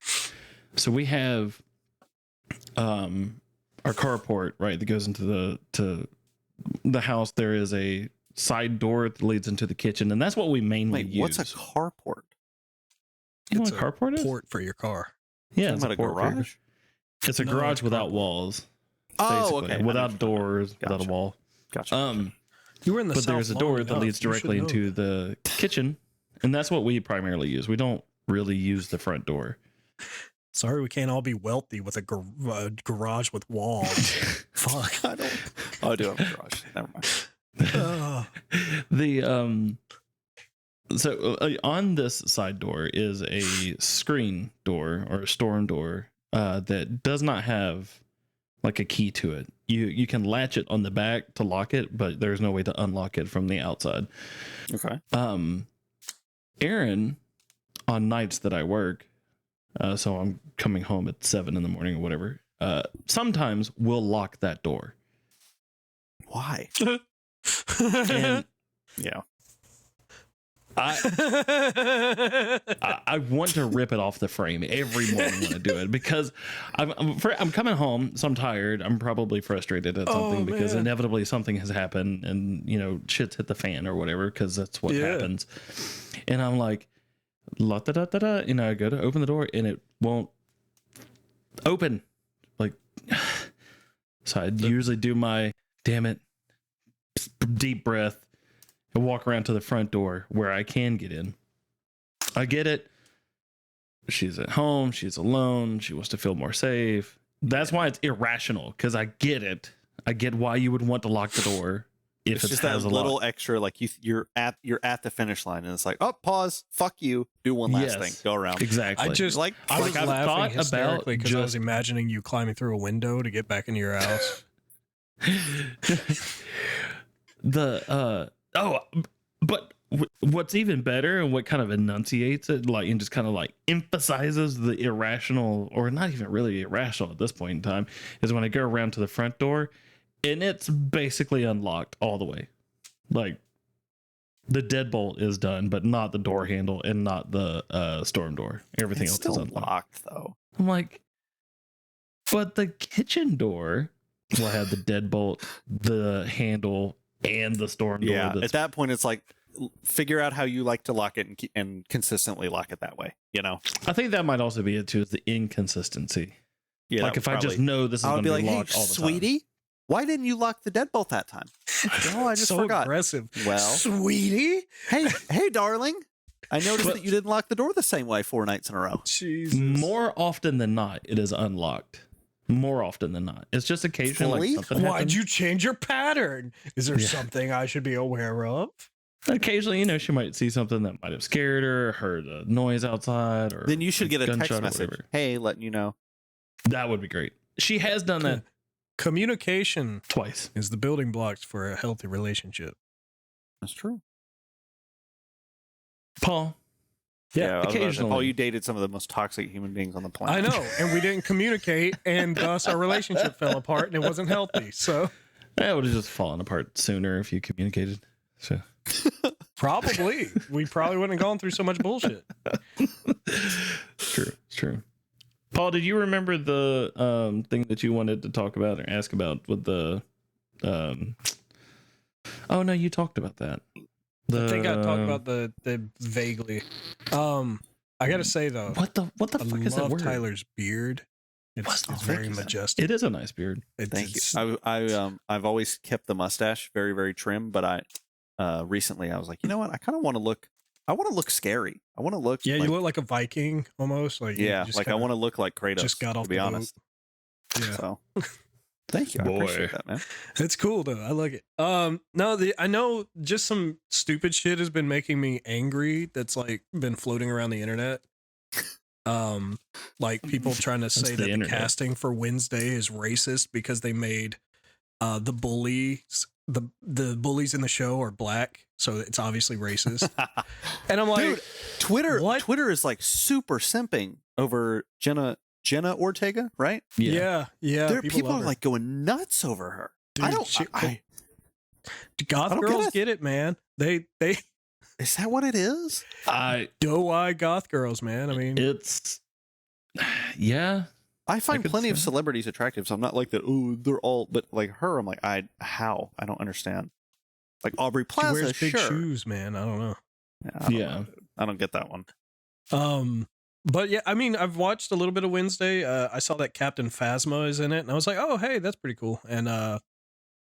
so we have our carport, right, that goes into the house. There is a side door that leads into the kitchen, and that's what we mainly Wait, use. what's a carport? You know It's what a carport is? Port for your car. Yeah, Talking it's about a port for your- garage? It's a No, garage it's a without carport. walls. Oh, basically, okay. without doors, without Gotcha. a wall. Gotcha. You were in the But South there's a long door that enough. leads You should directly know into that. the kitchen, and that's what we primarily use. We don't really use the front door. Sorry, we can't all be wealthy with a garage with walls. Fuck. I don't. Oh, I do have a garage. Never mind. Ugh. The so on this side door is a screen door or a storm door that does not have like a key to it. You can latch it on the back to lock it, but there's no way to unlock it from the outside. Okay. Aaron, on nights that I work, so I'm coming home at 7 a.m. or whatever, sometimes we'll lock that door. Why? And Yeah. I want to rip it off the frame every morning when I do it, because I'm coming home, so I'm tired. I'm probably frustrated at something because man. inevitably something has happened, and shit's hit the fan or whatever, because that's what happens. And I'm like, la da da da da. I go to open the door and it won't open. Like, so I usually do my damn it deep breath and walk around to the front door where I can get in. I get it. She's at home. She's alone. She wants to feel more safe. That's why it's irrational, because I get it. I get why you would want to lock the door if It's it just that has a little lock. extra, like you're at the finish line, and it's like, oh, pause, fuck you, do one last thing, go around. Exactly. I just Like, I was I've laughing thought hysterically because I was just- imagining you climbing through a window to get back into your house. But what's even better, and what kind of enunciates it, like, and just kind of like emphasizes the irrational, or not even really irrational at this point in time, is when I go around to the front door and it's basically unlocked all the way. Like, the deadbolt is done, but not the door handle and not the storm door. Everything it's else still is unlocked. locked though. I'm like, but the kitchen door will have the deadbolt, the handle, and the storm door. Yeah. that's At that point, it's like, figure out how you like to lock it and consistently lock it that way. I think that might also be it too, is the inconsistency. Yeah. Like, if I just know this is I going would to be be like, hey, locked all the sweetie, why didn't you lock the deadbolt that time? Oh, I just so forgot. aggressive. Well, Sweetie. hey, darling. I noticed But- that you didn't lock the door the same way 4 nights in a row. Jesus. time. More often than not, it is unlocked. More often than not. It's just occasionally Fully? like something Why'd happens. you change your pattern? Is there Yeah. something I should be aware of? Occasionally, she might see something that might have scared her, heard a noise outside, or Then you should get a text gunshot or message. whatever. Hey, letting you know. That would be great. She has done that Communication twice. is the building blocks for a healthy relationship. That's true. Paul, Yeah, occasionally. Paul, you dated some of the most toxic human beings on the planet. I know, and we didn't communicate, and thus our relationship fell apart, and it wasn't healthy. So It would have just fallen apart sooner if you communicated. So we probably wouldn't have gone through so much bullshit. It's true. Paul, did you remember the thing that you wanted to talk about or ask about with the oh no, you talked about that. I think I talked about the vaguely. I gotta say though, what the fuck is that word? Tyler's beard. It's very majestic. It is a nice beard. Thank you. I've always kept the mustache very, very trim, but recently I was like, you know what? I kind of want to look. I want to look scary. I want to look. Yeah, you look like a Viking almost. Like I want to look like Kratos. Just got off. To be honest. Yeah. So, thank you. I appreciate that, man. It's cool though. I like it. No, I know just some stupid shit has been making me angry. That's like been floating around the internet. Like people trying to say that the casting for Wednesday is racist because they made the bullies the bullies in the show are black, so it's obviously racist. And I'm like, dude, Twitter is like super simping over Jenna Ortega, right? Yeah. People are like going nuts over her. Dude, goth girls get it, man. They is that what it is? Doe-eye goth girls, man. I mean, it's I find plenty of celebrities attractive, so I'm not like that. Oh, they're all, but like her, I'm like, I don't understand. Like Aubrey Plaza, she wears big sure. shoes, man. I don't know. I don't get that one. But yeah, I mean, I've watched a little bit of Wednesday. I saw that Captain Phasma is in it, and I was like, oh, hey, that's pretty cool. And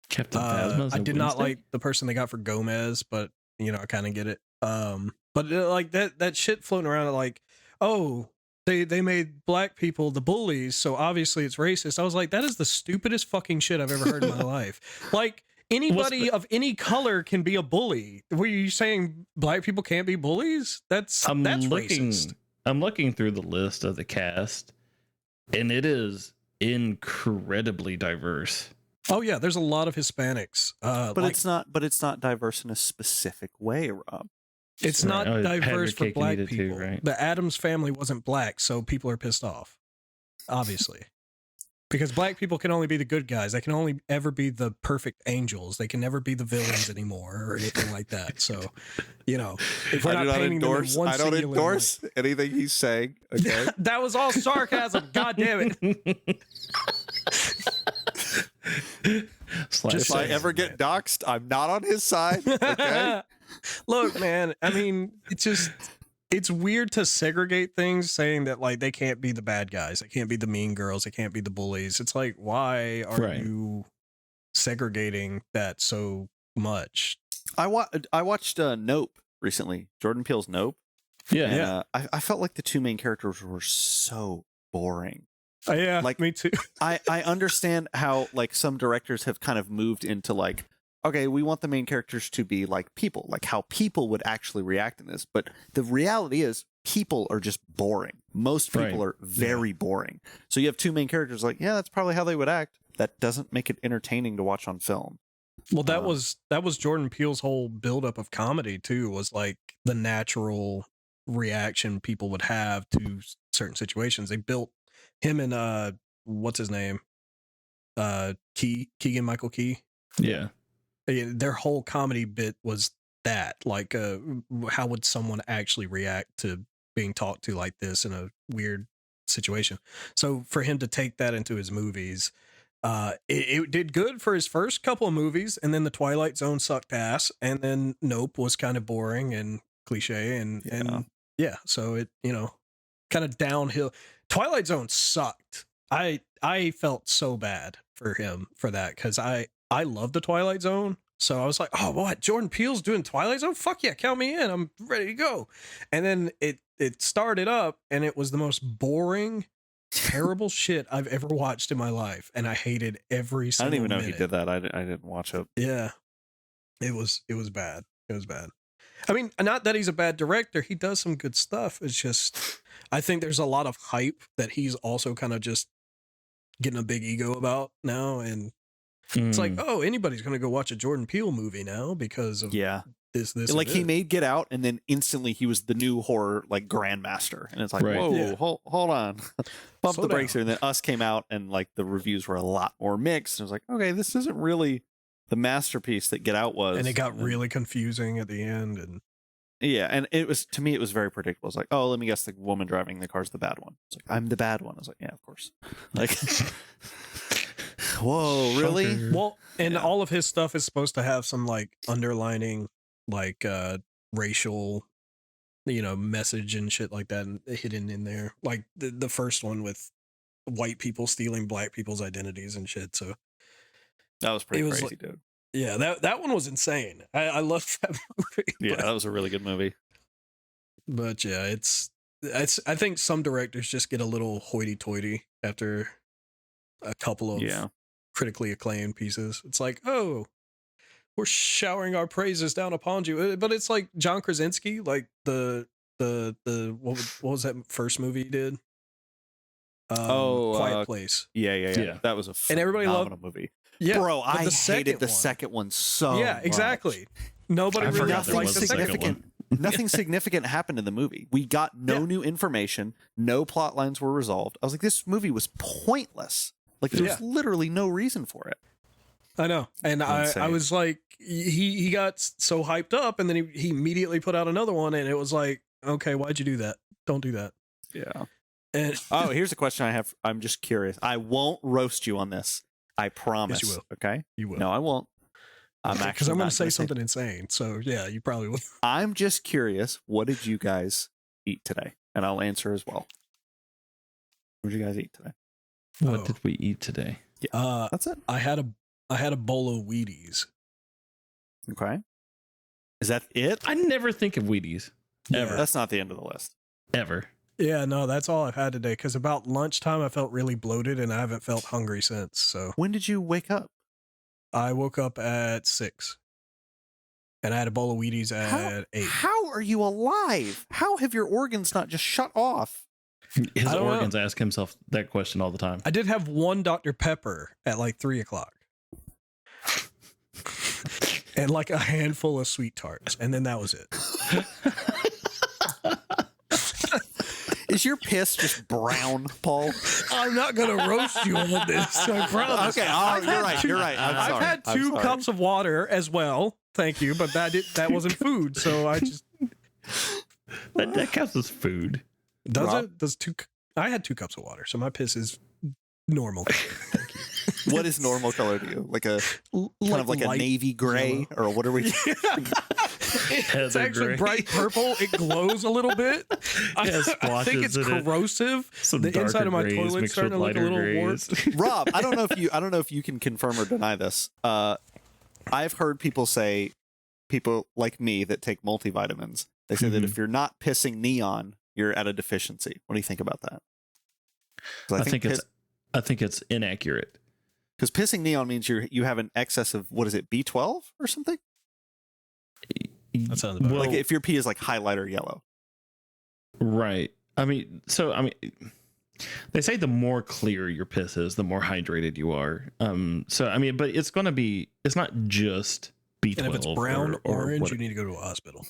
Captain Phasma. I did not like the person they got for Gomez, but I kind of get it. But like that shit floating around, like, oh, they made black people the bullies, so obviously it's racist. I was like, that is the stupidest fucking shit I've ever heard in my life. Like, anybody of any color can be a bully. Were you saying black people can't be bullies? That's racist. I'm looking through the list of the cast, and it is incredibly diverse. Oh yeah, there's a lot of Hispanics. But it's not diverse in a specific way, Rob. It's not diverse for black people. Too, right? The Addams family wasn't black, so people are pissed off. Obviously. Because black people can only be the good guys. They can only ever be the perfect angels. They can never be the villains anymore or anything like that. So, if we're not painting them in one I don't endorse anything he's saying. Okay, that was all sarcasm. God damn it! If I ever get doxxed, I'm not on his side. Okay. Look, man. I mean, it's weird to segregate things, saying that like they can't be the bad guys, they can't be the mean girls, they can't be the bullies. It's like, why are you segregating that so much? I watched Nope recently, Jordan Peele's Nope. Yeah. I felt like the two main characters were so boring. Yeah, like me too. I understand how like some directors have kind of moved into like, okay, we want the main characters to be like people, like how people would actually react in this. But the reality is people are just boring. Most people are very boring. So you have two main characters like, yeah, that's probably how they would act. That doesn't make it entertaining to watch on film. Well, that was Jordan Peele's whole buildup of comedy too, was like the natural reaction people would have to certain situations. They built him and what's his name? Keegan-Michael Key. Yeah. Their whole comedy bit was that, like, how would someone actually react to being talked to like this in a weird situation? So for him to take that into his movies, it did good for his first couple of movies, and then The Twilight Zone sucked ass, and then Nope was kind of boring and cliche, and so it kind of downhill. Twilight Zone sucked. I felt so bad for him for that, because I love the Twilight Zone. So I was like, oh, what? Jordan Peele's doing Twilight Zone? Fuck yeah, count me in. I'm ready to go. And then it started up, and it was the most boring, terrible shit I've ever watched in my life. And I hated every single I don't even know minute. he did that. I didn't watch it. Yeah. It was bad. It was bad. I mean, not that he's a bad director. He does some good stuff. It's just, I think there's a lot of hype that he's also kind of just getting a big ego about now. And it's like, oh, anybody's going to go watch a Jordan Peele movie now because of this, like and he this. made Get Out, and then instantly he was the new horror like grandmaster, and it's like, Right. whoa, Yeah. hold on, bump Slow the brakes down. here. And then Us came out, and like the reviews were a lot more mixed. And it was like, okay, this isn't really the masterpiece that Get Out was, and it got really confusing at the end. And yeah, and it was, to me, it was very predictable. It's like, oh, let me guess, the woman driving the car's the bad one. It's like, I'm the bad one. I was like, yeah, of course. Like, whoa, really? Shocker. well, and Yeah. all of his stuff is supposed to have some like underlining, like racial, message and shit like that hidden in there. Like the first one with white people stealing black people's identities and shit. So That was pretty It was crazy, like- dude. yeah, that one was insane. I loved that movie. Yeah, but- that was a really good movie. But yeah, it's I think some directors just get a little hoity-toity after a couple of Yeah. critically acclaimed pieces. It's like, oh, we're showering our praises down upon you. But it's like John Krasinski, like the what was that first movie he did? Quiet Place. Yeah. Yeah. That was a And everybody loved- phenomenal movie. Yeah, Bro, but I the hated second the one- second one so Yeah, much. exactly. Nobody I really forgot there liked was the a second second one. significant. Nothing significant happened in the movie. We got no Yeah. new information. No plot lines were resolved. I was like, this movie was pointless. Like there was Yeah. literally no reason for it. I know, and I Insane. was like, he got so hyped up, and then he immediately put out another one, and it was like, okay, why'd you do that? Don't do that. Yeah. And Oh, here's a question I have. I'm just curious. I won't roast you on this. I promise. Yes, you will. Okay. you will, No, I won't. I'm because actually I'm going not to say gonna something insane. So yeah, you probably will. I'm just curious. What did you guys eat today? And I'll answer as well. What did you guys eat today? What Oh. did we eat today? That's it. I had a bowl of Wheaties. Okay. Is that it? I never think of Wheaties. Ever. That's not the end of the list. Ever. Yeah, no, that's all I've had today. Because about lunchtime, I felt really bloated, and I haven't felt hungry since. So When did you wake up? I woke up at 6, and I had a bowl of Wheaties at 8. How are you alive? How have your organs not just shut off? His I don't know. organs ask himself that question all the time. I did have one Dr. Pepper at like 3:00. And like a handful of sweet tarts, and then that was it. Is your piss just brown, Paul? I'm not gonna roast you on this. I promise. Okay, I've you're had right. two- You're right. I'm I've sorry. had I'm 2 sorry. cups of water as well. Thank you, but that wasn't food. So I just That counts as food. does Rob? it does 2. I had 2 cups of water, so my piss is normal. Thank you. What is normal color to you? Like a kind of like a light navy gray, or what are we? It's Heather actually gray. bright purple. It glows a little bit. I think splotches it's in it. corrosive. Some The inside darker of my grays toilet's mixed starting with to look a lighter little grays. warped. Rob, I don't know if you can confirm or deny this. I've heard people say, people like me that take multivitamins, they say that Mhm. if you're not pissing neon, you're at a deficiency. What do you think about that? 'Cause I think it's inaccurate. because pissing neon means you have an excess of, what is it, B12 or something? That sounds about well, Like if your pee is like highlighter yellow. right. I mean, they say the more clear your piss is, the more hydrated you are. But it's not just B12. And if it's brown, or orange, what- you need to go to a hospital.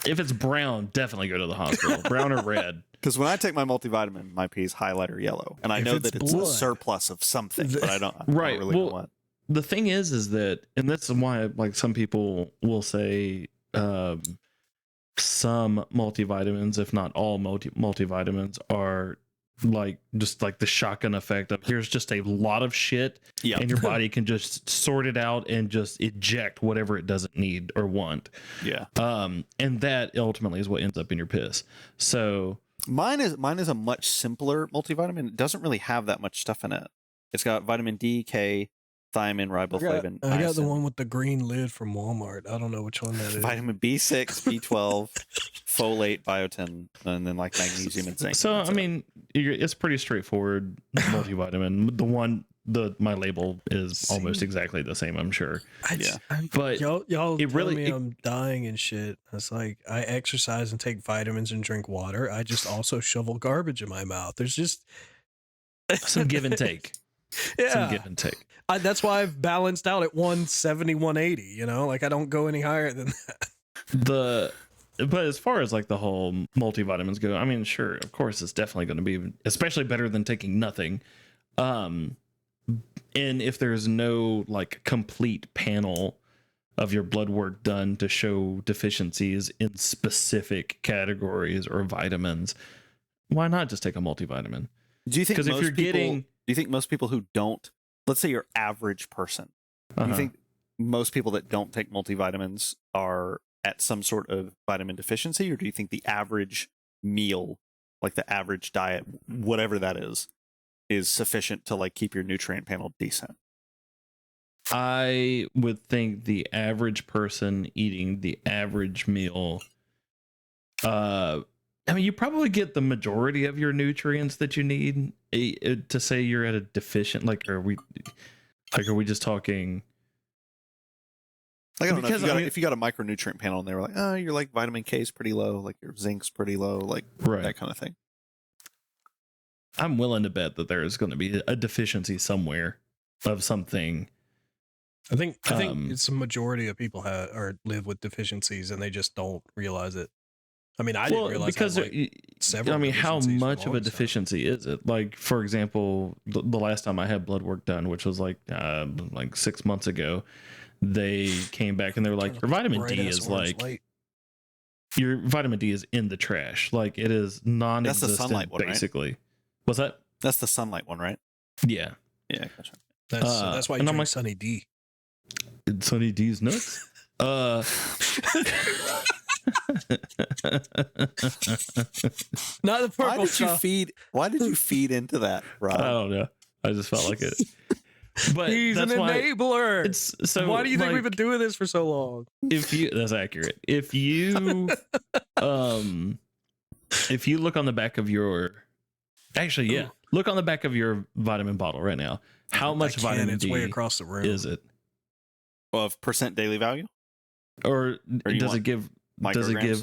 if it's brown, definitely go to the hospital. Brown or red. Because when I take my multivitamin, my pee is highlighter yellow, and I If know it's that it's a blood. surplus of something, but I don't Right, really know well, what. The thing is that, and that's why like some people will say some multivitamins, if not all multivitamins, are like just like the shotgun effect of here's just a lot of shit, Yeah. and your body can just sort it out and just eject whatever it doesn't need or want. Yeah. And that ultimately is what ends up in your piss. So Mine is a much simpler multivitamin. It doesn't really have that much stuff in it. It's got vitamin D, K, thiamine, riboflavin. I got the niacin, one with the green lid from Walmart. I don't know which one that is. vitamin B6, B12, folate, biotin, and then like magnesium and zinc. So That's I it. mean, it's pretty straightforward multivitamin. My label is almost See? exactly the same, I'm sure. But y'all it really- me I'm dying and shit. It's like I exercise and take vitamins and drink water. I just also shovel garbage in my mouth. There's just some give and take. some give and take. That's why I've balanced out at 170, 180. You know, like I don't go any higher than that. But as far as like the whole multivitamins go, I mean, sure, of course, it's definitely going to be especially better than taking nothing. And if there's no like complete panel of your blood work done to show deficiencies in specific categories or vitamins, why not just take a multivitamin? Do you think Because if you're do you think most people who don't, let's say your average person, do you think most people that don't take multivitamins are at some sort of vitamin deficiency, or do you think the average meal, like the average diet, whatever that is sufficient to like keep your nutrient panel decent? I would think the average person eating the average meal, I mean, you probably get the majority of your nutrients that you need. To say you're at a deficient, like, are we just talking? Like, I don't know, if you got a micronutrient panel and they were like, oh, your like vitamin K is pretty low, like your zinc's pretty low, like that kind of thing. I'm willing to bet that there is going to be a deficiency somewhere of something. I think it's a majority of people live with deficiencies and they just don't realize it. I mean, I didn't realize because several. I mean, how much of a time. deficiency is it? Like, for example, the last time I had blood work done, which was like 6 months ago, they came back and they were like, your vitamin D is your vitamin D is in the trash. Like, it is non-existent. That's the sunlight one, basically. Right? What's that? That's the sunlight one, right? Yeah. Yeah, gotcha. That's why you drink Sunny D. Sunny D's nuts. Not the purple stuff. Why did you feed into that, Rob? I don't know. I just felt like it. But he's an enabler. So why do you think we've been doing this for so long? That's accurate. If you look on the back of your look on the back of your vitamin bottle right now. How much vitamin D way across the room is it? Of percent daily value? Or does it give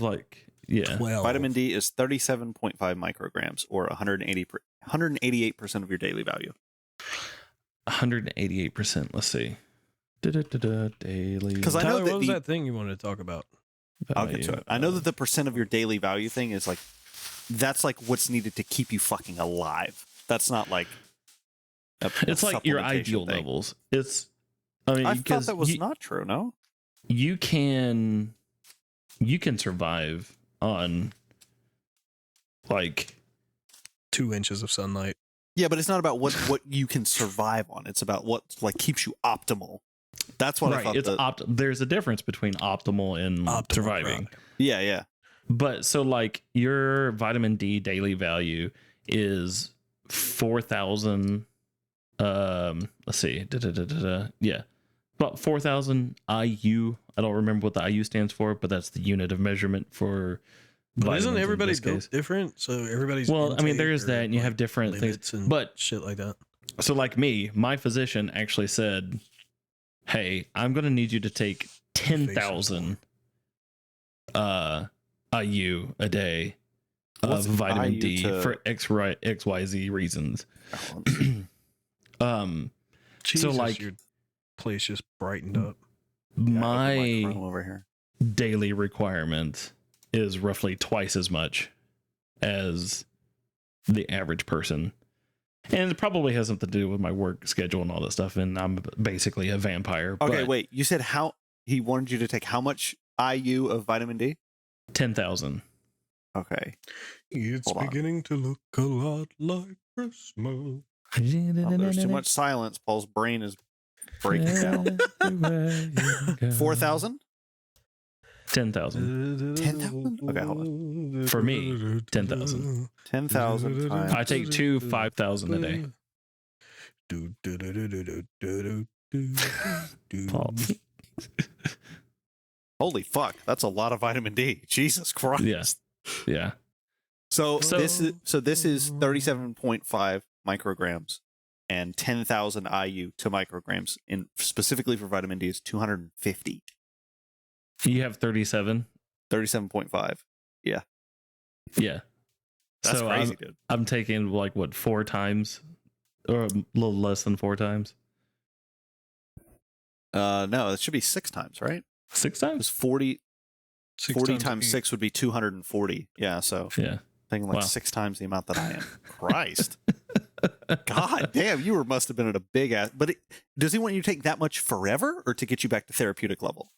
like 12. Vitamin D is 37.5 micrograms or 188% of your daily value. 188%. Let's see. Daily. Because I know what was that thing you wanted to talk about? I'll get to it. I know that the percent of your daily value thing is like, that's like what's needed to keep you fucking alive. That's not like it's like your ideal levels. I thought that was not true. No, you can survive on like 2 inches of sunlight. Yeah, but it's not about what you can survive on. It's about what like keeps you optimal. That's what I thought. It's there's a difference between optimal and surviving. Right. Yeah. But so like your vitamin D daily value is 4,000. Let's see. Yeah, about 4,000 IU. I don't remember what the IU stands for, but that's the unit of measurement for. But isn't everybody different? So everybody's I mean, there is that, and you have different things, but shit like that. So, like me, my physician actually said, "Hey, I'm going to need you to take 10,000 IU a day of vitamin D for XYZ reasons." Jesus, so like your place just brightened up. My over here. daily requirement is roughly twice as much as the average person. And it probably has something to do with my work schedule and all that stuff. And I'm basically a vampire. Okay, wait. You said he wanted you to take how much IU of vitamin D? 10,000. Okay. It's beginning to look a lot like Christmas. There's too much silence. Paul's brain is breaking down. 4,000? 10,000. 10,000? Okay, hold on. For me, 10,000. 10,000 times. I take 5,000 a day. Paul. Holy fuck, that's a lot of vitamin D. Jesus Christ. Yeah. So this is 37.5 micrograms and 10,000 IU to micrograms in specifically for vitamin D is 250. You have 37? 37.5. Yeah. Yeah. That's crazy, dude. I'm taking like 4 times or a little less than 4 times? No, it should be 6 times, right? 6 It's times? 40 times times 6 would be 240. Yeah, so Yeah. thinking like Wow. 6 times the amount that I am. Christ. God damn, you must have been at a big ass. But does he want you to take that much forever or to get you back to therapeutic level?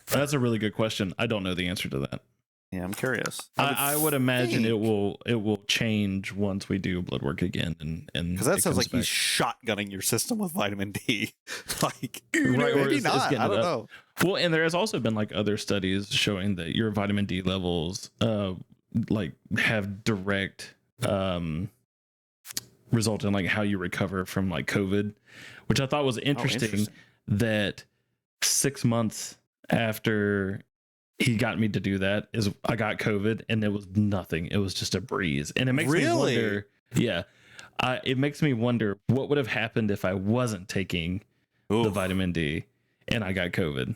That's a really good question. I don't know the answer to that. Yeah, I'm curious. I would imagine think- it will change once we do blood work again, and Because that it sounds comes like he's shotgunning your system with vitamin D. Like, Right, or maybe it's not. getting I it don't up. know. Well, and there has also been like other studies showing that your vitamin D levels like have direct result in like how you recover from like COVID, which I thought was interesting. That 6 months after he got me to do that is I got COVID and it was nothing. It was just a breeze. And it makes me wonder, yeah, it makes me wonder what would have happened if I wasn't taking the vitamin D and I got COVID.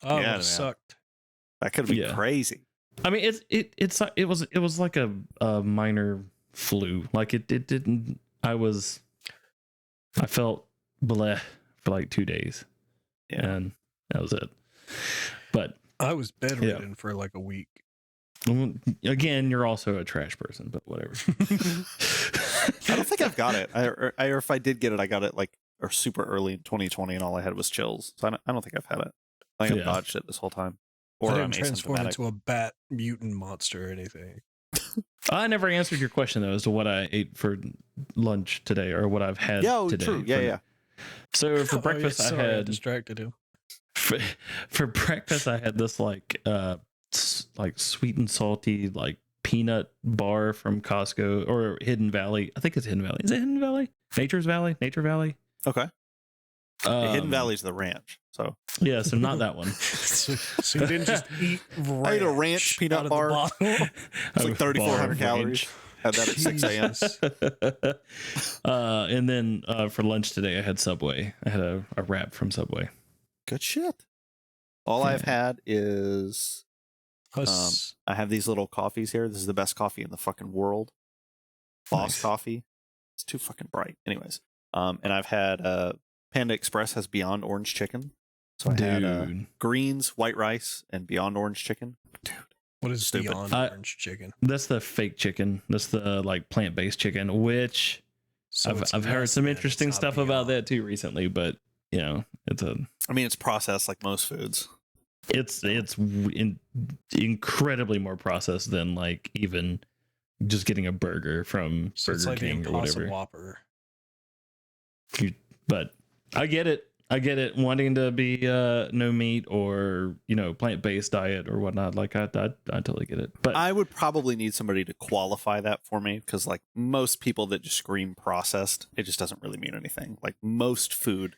Oh, Yeah, it sucked. That could be Yeah. crazy. I mean, it was like a minor flu. Like it didn't. I felt bleh for like 2 days, and that was it. But I was bedridden for like a week. again, you're also a trash person, but whatever. I don't think I've got it. Or if I did get it, I got it like or super early in 2020, and all I had was chills. So I don't think I've had it. I think I've dodged it this whole time. Or I I'm didn't transform asymptomatic. into a bat mutant monster or anything. I never answered your question though as to what I ate for lunch today or what I've had today. True. Yeah. So for Oh, breakfast, yeah, sorry, I I had distracted him. for breakfast I had this like sweet and salty like peanut bar from Costco or Hidden Valley. I think it's Hidden Valley. Is it Hidden Valley? Nature Valley. Okay. Hidden Valley's the ranch. So Yeah, so not that one. So you didn't just eat ranch I ate a ranch peanut out of the bar. bottle? It's like 3,400 calories. Had that at 6 a.m. Jesus. And then for lunch today I had Subway. I had a wrap from Subway. Good shit. All I've had is I have these little coffees here. This is the best coffee in the fucking world. Boss Nice. coffee. It's too fucking bright. Anyways, and I've had Panda Express has Beyond Orange Chicken. So I had greens, white rice, and Beyond Orange Chicken. Dude, What is Stupid. Beyond Orange Chicken? That's the fake chicken. That's the like plant-based chicken, which So it's I've heard less some than, interesting it's not stuff about Beyond. that too recently, but you know, I mean, it's processed like most foods. it's incredibly more processed than like even just getting a burger from So it's Burger like the King or Impossible whatever. Whopper. But I get it. Wanting to be no meat or plant-based diet or whatnot. Like I totally get it. But I would probably need somebody to qualify that for me because, like, most people that just scream processed, it just doesn't really mean anything. Like, most food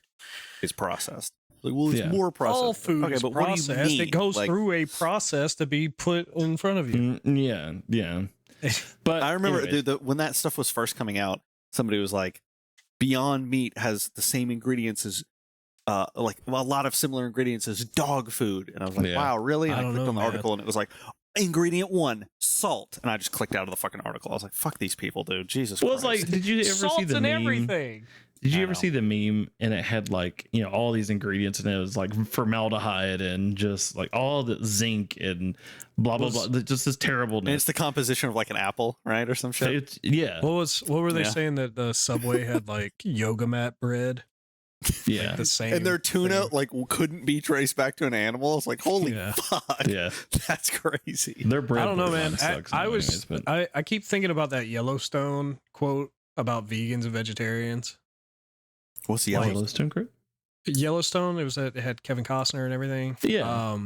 is processed. Like, well, it's more processed. All food is but processed. what do you mean? It goes Like, through a process to be put in front of you. yeah. But I remember anyways. when that stuff was first coming out, somebody was like, Beyond Meat has the same ingredients as like a lot of similar ingredients as dog food. And I was like, wow, really? And I clicked on the article and it was like, ingredient 1, salt. And I just clicked out of the fucking article. I was like, fuck these people, dude. Jesus Well, Christ. it's like, did you ever Salt's see the in meme? everything. Did you I ever know. see the meme and it had like, all these ingredients and it was like formaldehyde and just like all the zinc and blah, blah, blah. Just this terribleness. And it's the composition of like an apple, right? Or some shit. Yeah. What were they Yeah. saying that the Subway had like yoga mat bread? Yeah. Like the same. And their tuna thing. like couldn't be traced back to an animal. It's like, holy Yeah. fuck. Yeah. That's crazy. Their bread I don't know, board man. sucks I anyways, but I keep thinking about that Yellowstone quote about vegans and vegetarians. What's the Like- yellow? Yellowstone Creek? Yellowstone, it had Kevin Costner and everything. Yeah.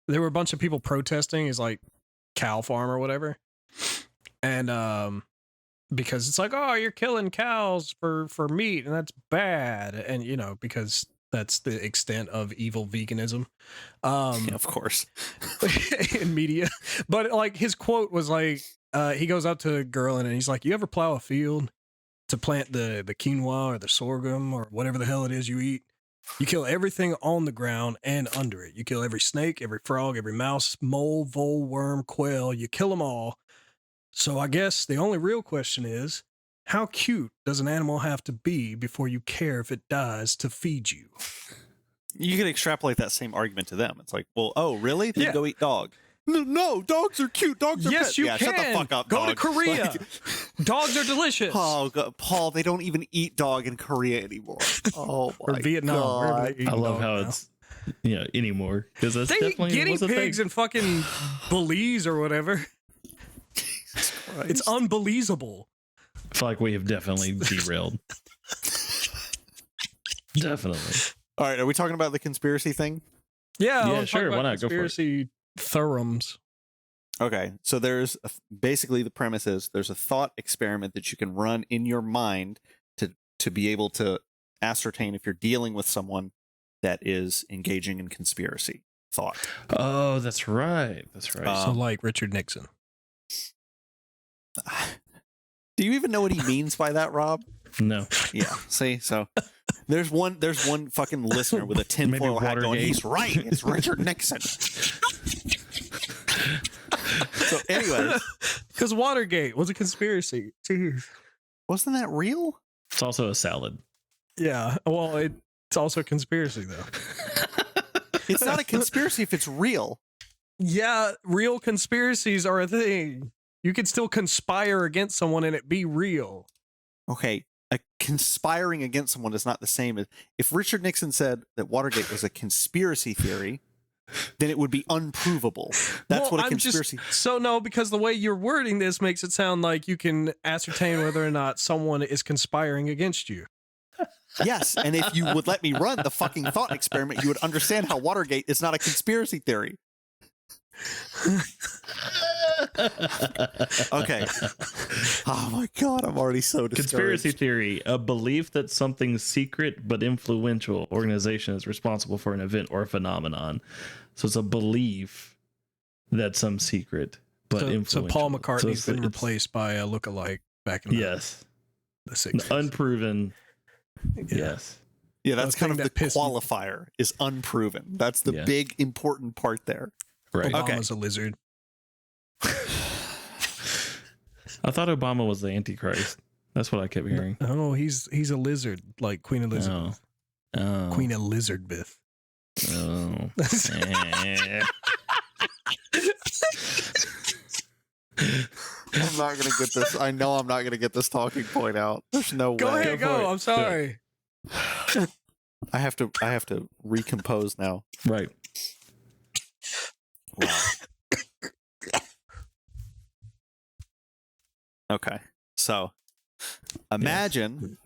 There were a bunch of people protesting his like cow farm or whatever. And because it's like, oh, you're killing cows for meat and that's bad. And because that's the extent of evil veganism. Yeah, of course. In media. But like his quote was like, he goes up to a girl and he's like, you ever plow a field to plant the quinoa or the sorghum or whatever the hell it is you eat? You kill everything on the ground and under it. You kill every snake, every frog, every mouse, mole, vole, worm, quail. You kill them all. So I guess the only real question is, How cute does an animal have to be before you care if it dies to feed you? You can extrapolate that same argument to them. It's like, well, oh, really? Then Yeah. go eat dog. No, dogs are cute. Dogs are Yes, pets. you Yeah, can. shut the fuck up, Go dog. to Korea. Like, Dogs are delicious. oh, God, Paul, they don't even eat dog in Korea anymore. Oh, Or my Vietnam. Wherever God. they eat I love dog how now. it's anymore because that's They eat definitely guinea was a pigs thing. in fucking Belize or whatever. Jesus Christ. It's unbelievable. I feel like we have definitely derailed. Definitely. All right, are we talking about the conspiracy thing? Yeah, Yeah, I wanna talk sure, about why not? Go for it. conspiracy theorems. Okay, so basically the premise is there's a thought experiment that you can run in your mind to be able to ascertain if you're dealing with someone that is engaging in conspiracy thought. Oh, that's right. That's right. So like Richard Nixon. Do you even know what he means by that, Rob? No. Yeah. See, so there's one fucking listener with a tinfoil hat going, Watergate. he's right. It's Richard Nixon. So, anyways, Because Watergate was a conspiracy. Jeez. wasn't that real? It's also a salad. Yeah. Well, it's also a conspiracy though. It's not a conspiracy if it's real. Yeah, real conspiracies are a thing. You can still conspire against someone and it be real. Okay, conspiring against someone is not the same as if Richard Nixon said that Watergate was a conspiracy theory, then it would be unprovable. That's what a conspiracy. So no, because the way you're wording this makes it sound like you can ascertain whether or not someone is conspiring against you. Yes, and if you would let me run the fucking thought experiment, you would understand how Watergate is not a conspiracy theory. Okay. Oh my God, I'm already so discouraged. Conspiracy theory, a belief that something secret but influential organization is responsible for an event or phenomenon. So it's a belief that some secret but So influential. Paul McCartney's So been it's- replaced by a lookalike back in Yes. the 60s. Unproven. Yeah. Yes. Yeah, that's The kind of thing the that pissed me- qualifier is unproven. That's the Yeah. big important part there. Right. Obama's a lizard. I thought Obama was the Antichrist. That's what I kept hearing. Oh, he's a lizard, like Queen Elizabeth. Oh. Queen Elizabeth. Oh. Eh. I'm not gonna get this. I know I'm not gonna get this talking point out. There's no Go way. ahead, Go for go. it. I'm sorry. I have to recompose now. Right. Wow. Okay. So imagine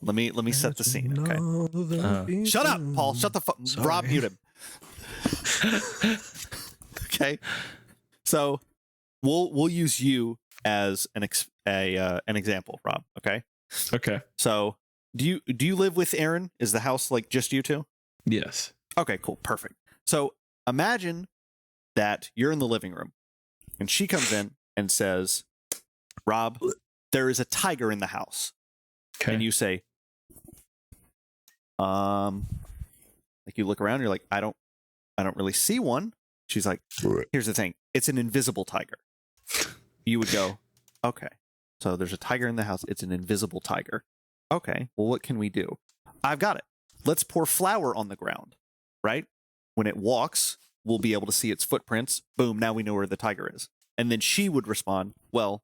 let me set the scene. Okay. Shut up, Paul. Shut the fuck. Sorry. Rob, mute him. Okay. So we'll use you as an example, Rob. Okay. Okay. So do you live with Aaron? Is the house like just you two? Yes. Okay, cool, perfect. So imagine that you're in the living room, and she comes in and says, "Rob, there is a tiger in the house." Okay. And you say, like you look around, you're like, I don't really see one. She's like, here's the thing, it's an invisible tiger. You would go, okay, so there's a tiger in the house, it's an invisible tiger. Okay, well, what can we do? I've got it. Let's pour flour on the ground, right? When it walks, we'll be able to see its footprints. Boom, now we know where the tiger is. And then she would respond, well,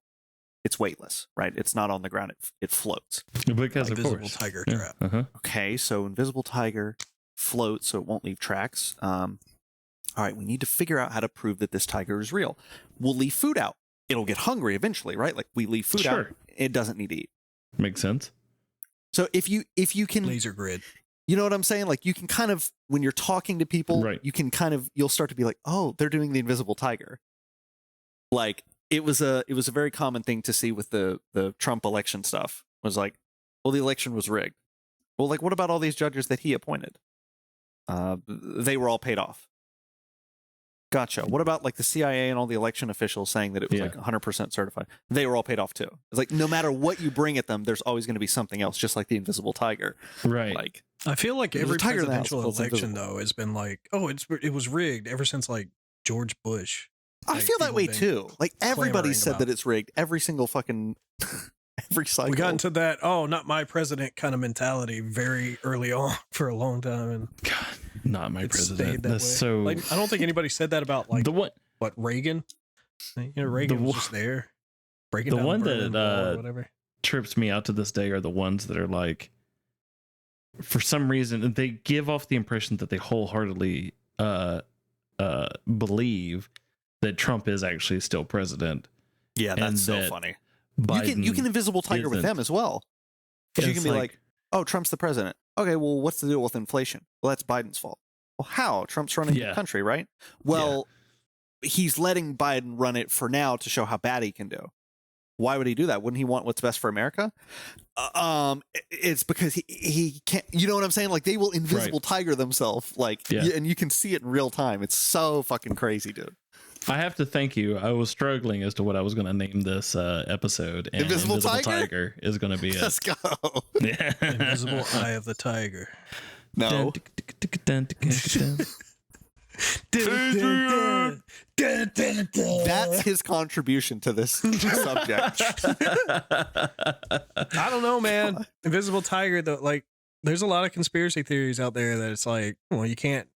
it's weightless, right? It's not on the ground. It floats. Because of Invisible course. tiger Yeah. trap. Uh-huh. Okay, so invisible tiger floats, so it won't leave tracks. All right, we need to figure out how to prove that this tiger is real. We'll leave food out. It'll get hungry eventually, right? Like we leave food out, Sure. it doesn't need to eat. Makes sense. So if you can, Laser grid. you know what I'm saying? Like you can kind of, when you're talking to people, Right. you can kind of, you'll start to be like, oh, they're doing the invisible tiger. Like it was a very common thing to see with the Trump election stuff. Was like, well, the election was rigged. Well, like what about all these judges that he appointed? They were all paid off. Gotcha. What about like the CIA and all the election officials saying that it was Yeah. like 100% certified? They were all paid off too. It's like no matter what you bring at them, there's always going to be something else, just like the invisible tiger. Right. Like I feel like There's a every tiger in the house, presidential well, it's election invisible. though has been like, oh, it was rigged ever since like George Bush. I Like, feel that people way been too. Like everybody clamoring said about that it's rigged. Every single fucking every cycle. We got into that, oh, not my president kind of mentality very early on for a long time. And God, not my it president. stayed that That's way. so. Like, I don't think anybody said that about like the one, what Reagan. Reagan was just there, breaking the down one the Berlin that Wall or whatever. trips me out to this day are the ones that are like, for some reason, they give off the impression that they wholeheartedly believe that Trump is actually still president. Yeah, and that's so that funny. Biden You can invisible tiger with isn't. them as well. Because you It's can be like, oh, Trump's the president. Okay, well, what's the deal with inflation? Well, that's Biden's fault. Well, how? Trump's running the country, right? Well, he's letting Biden run it for now to show how bad he can do. Why would he do that? Wouldn't he want what's best for America? It's because he can't. You know what I'm saying? Like, they will invisible tiger themselves. Like, and you can see it in real time. It's so fucking crazy, dude. I have to thank you. I was struggling as to what I was going to name this episode, and Invisible Tiger is going to be it. Let's go. Yeah. Invisible Eye of the Tiger. No. That's his contribution to this subject. I don't know, man. Invisible Tiger, though, like, there's a lot of conspiracy theories out there that it's like, well, you can't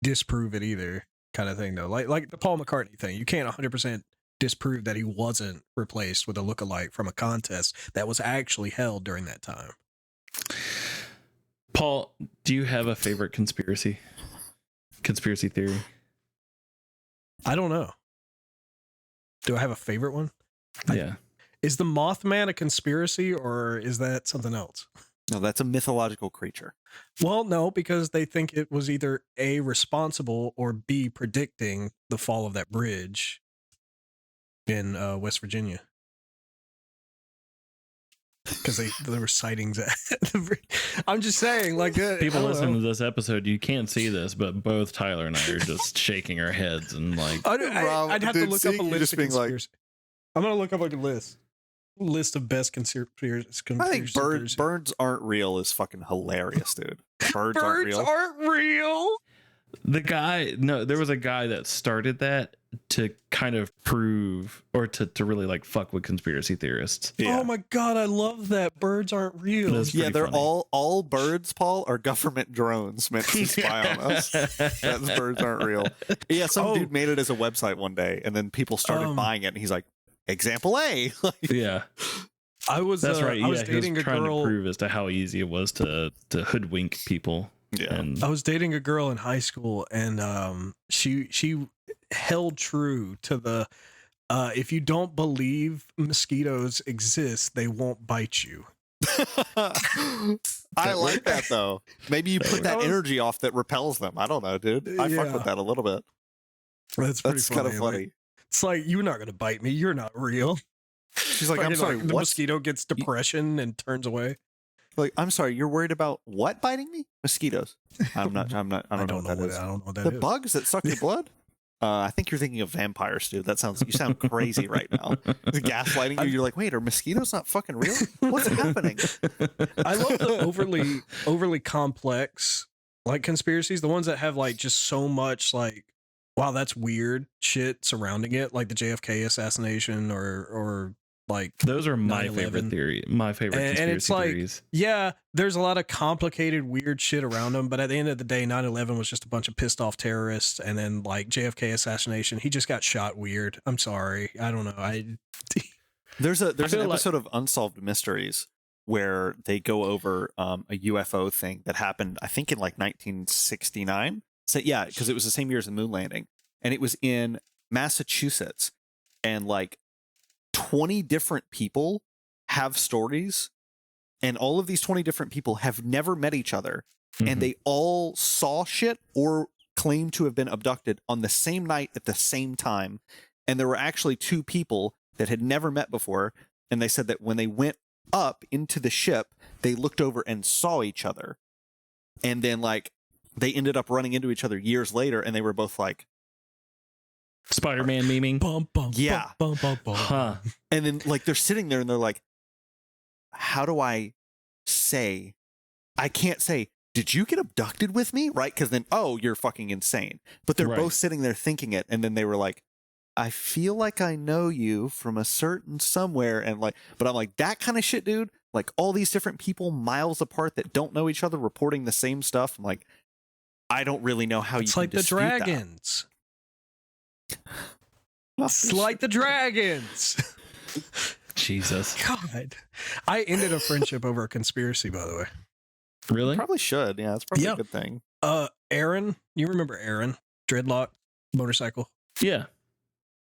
disprove it either, kind of thing, though. Like the Paul McCartney thing, you can't 100% disprove that he wasn't replaced with a lookalike from a contest that was actually held during that time. Paul, do you have a favorite conspiracy theory? I don't know. Do I have a favorite one? Yeah. Is the Mothman a conspiracy, or is that something else? No, that's a mythological creature. Well, no, because they think it was either A, responsible, or B, predicting the fall of that bridge in West Virginia. Because there were sightings at the bridge. I'm just saying, like, people listening to this episode, you can't see this, but both Tyler and I are just shaking our heads and like. I'd have to look up a list of conspiracy. I'm gonna look up like a list of best conspiracy. I think birds aren't real is fucking hilarious, dude. Birds aren't real. There was a guy that started that to kind of prove or to really like fuck with conspiracy theorists. Yeah. Oh my god, I love that. Birds aren't real. Yeah, they're funny. all birds, Paul, are government drones meant to spy on us. Those birds aren't real. Yeah, some dude made it as a website one day, and then people started buying it, and he's like, example A. Yeah. That's right. I was dating trying a girl to prove as to how easy it was to hoodwink people. Yeah. And I was dating a girl in high school, and she held true to the if you don't believe mosquitoes exist, they won't bite you. I like that though. Maybe you put that energy off that repels them. I don't know, dude. I fuck with that a little bit. That's kind of funny. Like, it's like, you're not gonna bite me. You're not real. She's like, I'm sorry. Like, the mosquito gets depression and turns away. Like, I'm sorry, you're worried about what biting me? Mosquitoes. I don't know what that is. I don't know what that the is. bugs that suck your blood? I think you're thinking of vampires, dude. You sound crazy right now. Gaslighting you. You're like, wait, are mosquitoes not fucking real? What's happening? I love the overly complex like conspiracies, the ones that have like just so much like, wow, that's weird shit surrounding it, like the JFK assassination or like those are my 9/11. favorite theory. My favorite conspiracy and it's like, theories. Yeah, there's a lot of complicated, weird shit around them. But at the end of the day, 9/11 was just a bunch of pissed off terrorists. And then like JFK assassination, he just got shot weird. I'm sorry. I don't know. There's an episode of Unsolved Mysteries where they go over a UFO thing that happened, I think, in like 1969. So yeah, because it was the same year as the moon landing, and it was in Massachusetts, and like 20 different people have stories, and all of these 20 different people have never met each other, and they all saw shit or claim to have been abducted on the same night at the same time. And there were actually two people that had never met before, and they said that when they went up into the ship, they looked over and saw each other, and then like they ended up running into each other years later, and they were both like, Spider-Man memeing. Bum, bum, yeah. Bum, bum, bum, bum. Huh. And then like they're sitting there and they're like, how do I say? I can't say, did you get abducted with me? Right? Because then, oh, you're fucking insane. But they're both sitting there thinking it, and then they were like, I feel like I know you from a certain somewhere, and like, but I'm like, that kind of shit, dude. Like all these different people miles apart that don't know each other reporting the same stuff. I'm like, I don't really know how It's you like can the dispute dragons. It's like the dragons. Jesus. God. I ended a friendship over a conspiracy, by the way. Really? Probably should. Yeah, it's probably Yeah. a good thing. Aaron, you remember Aaron? Dreadlock motorcycle. Yeah.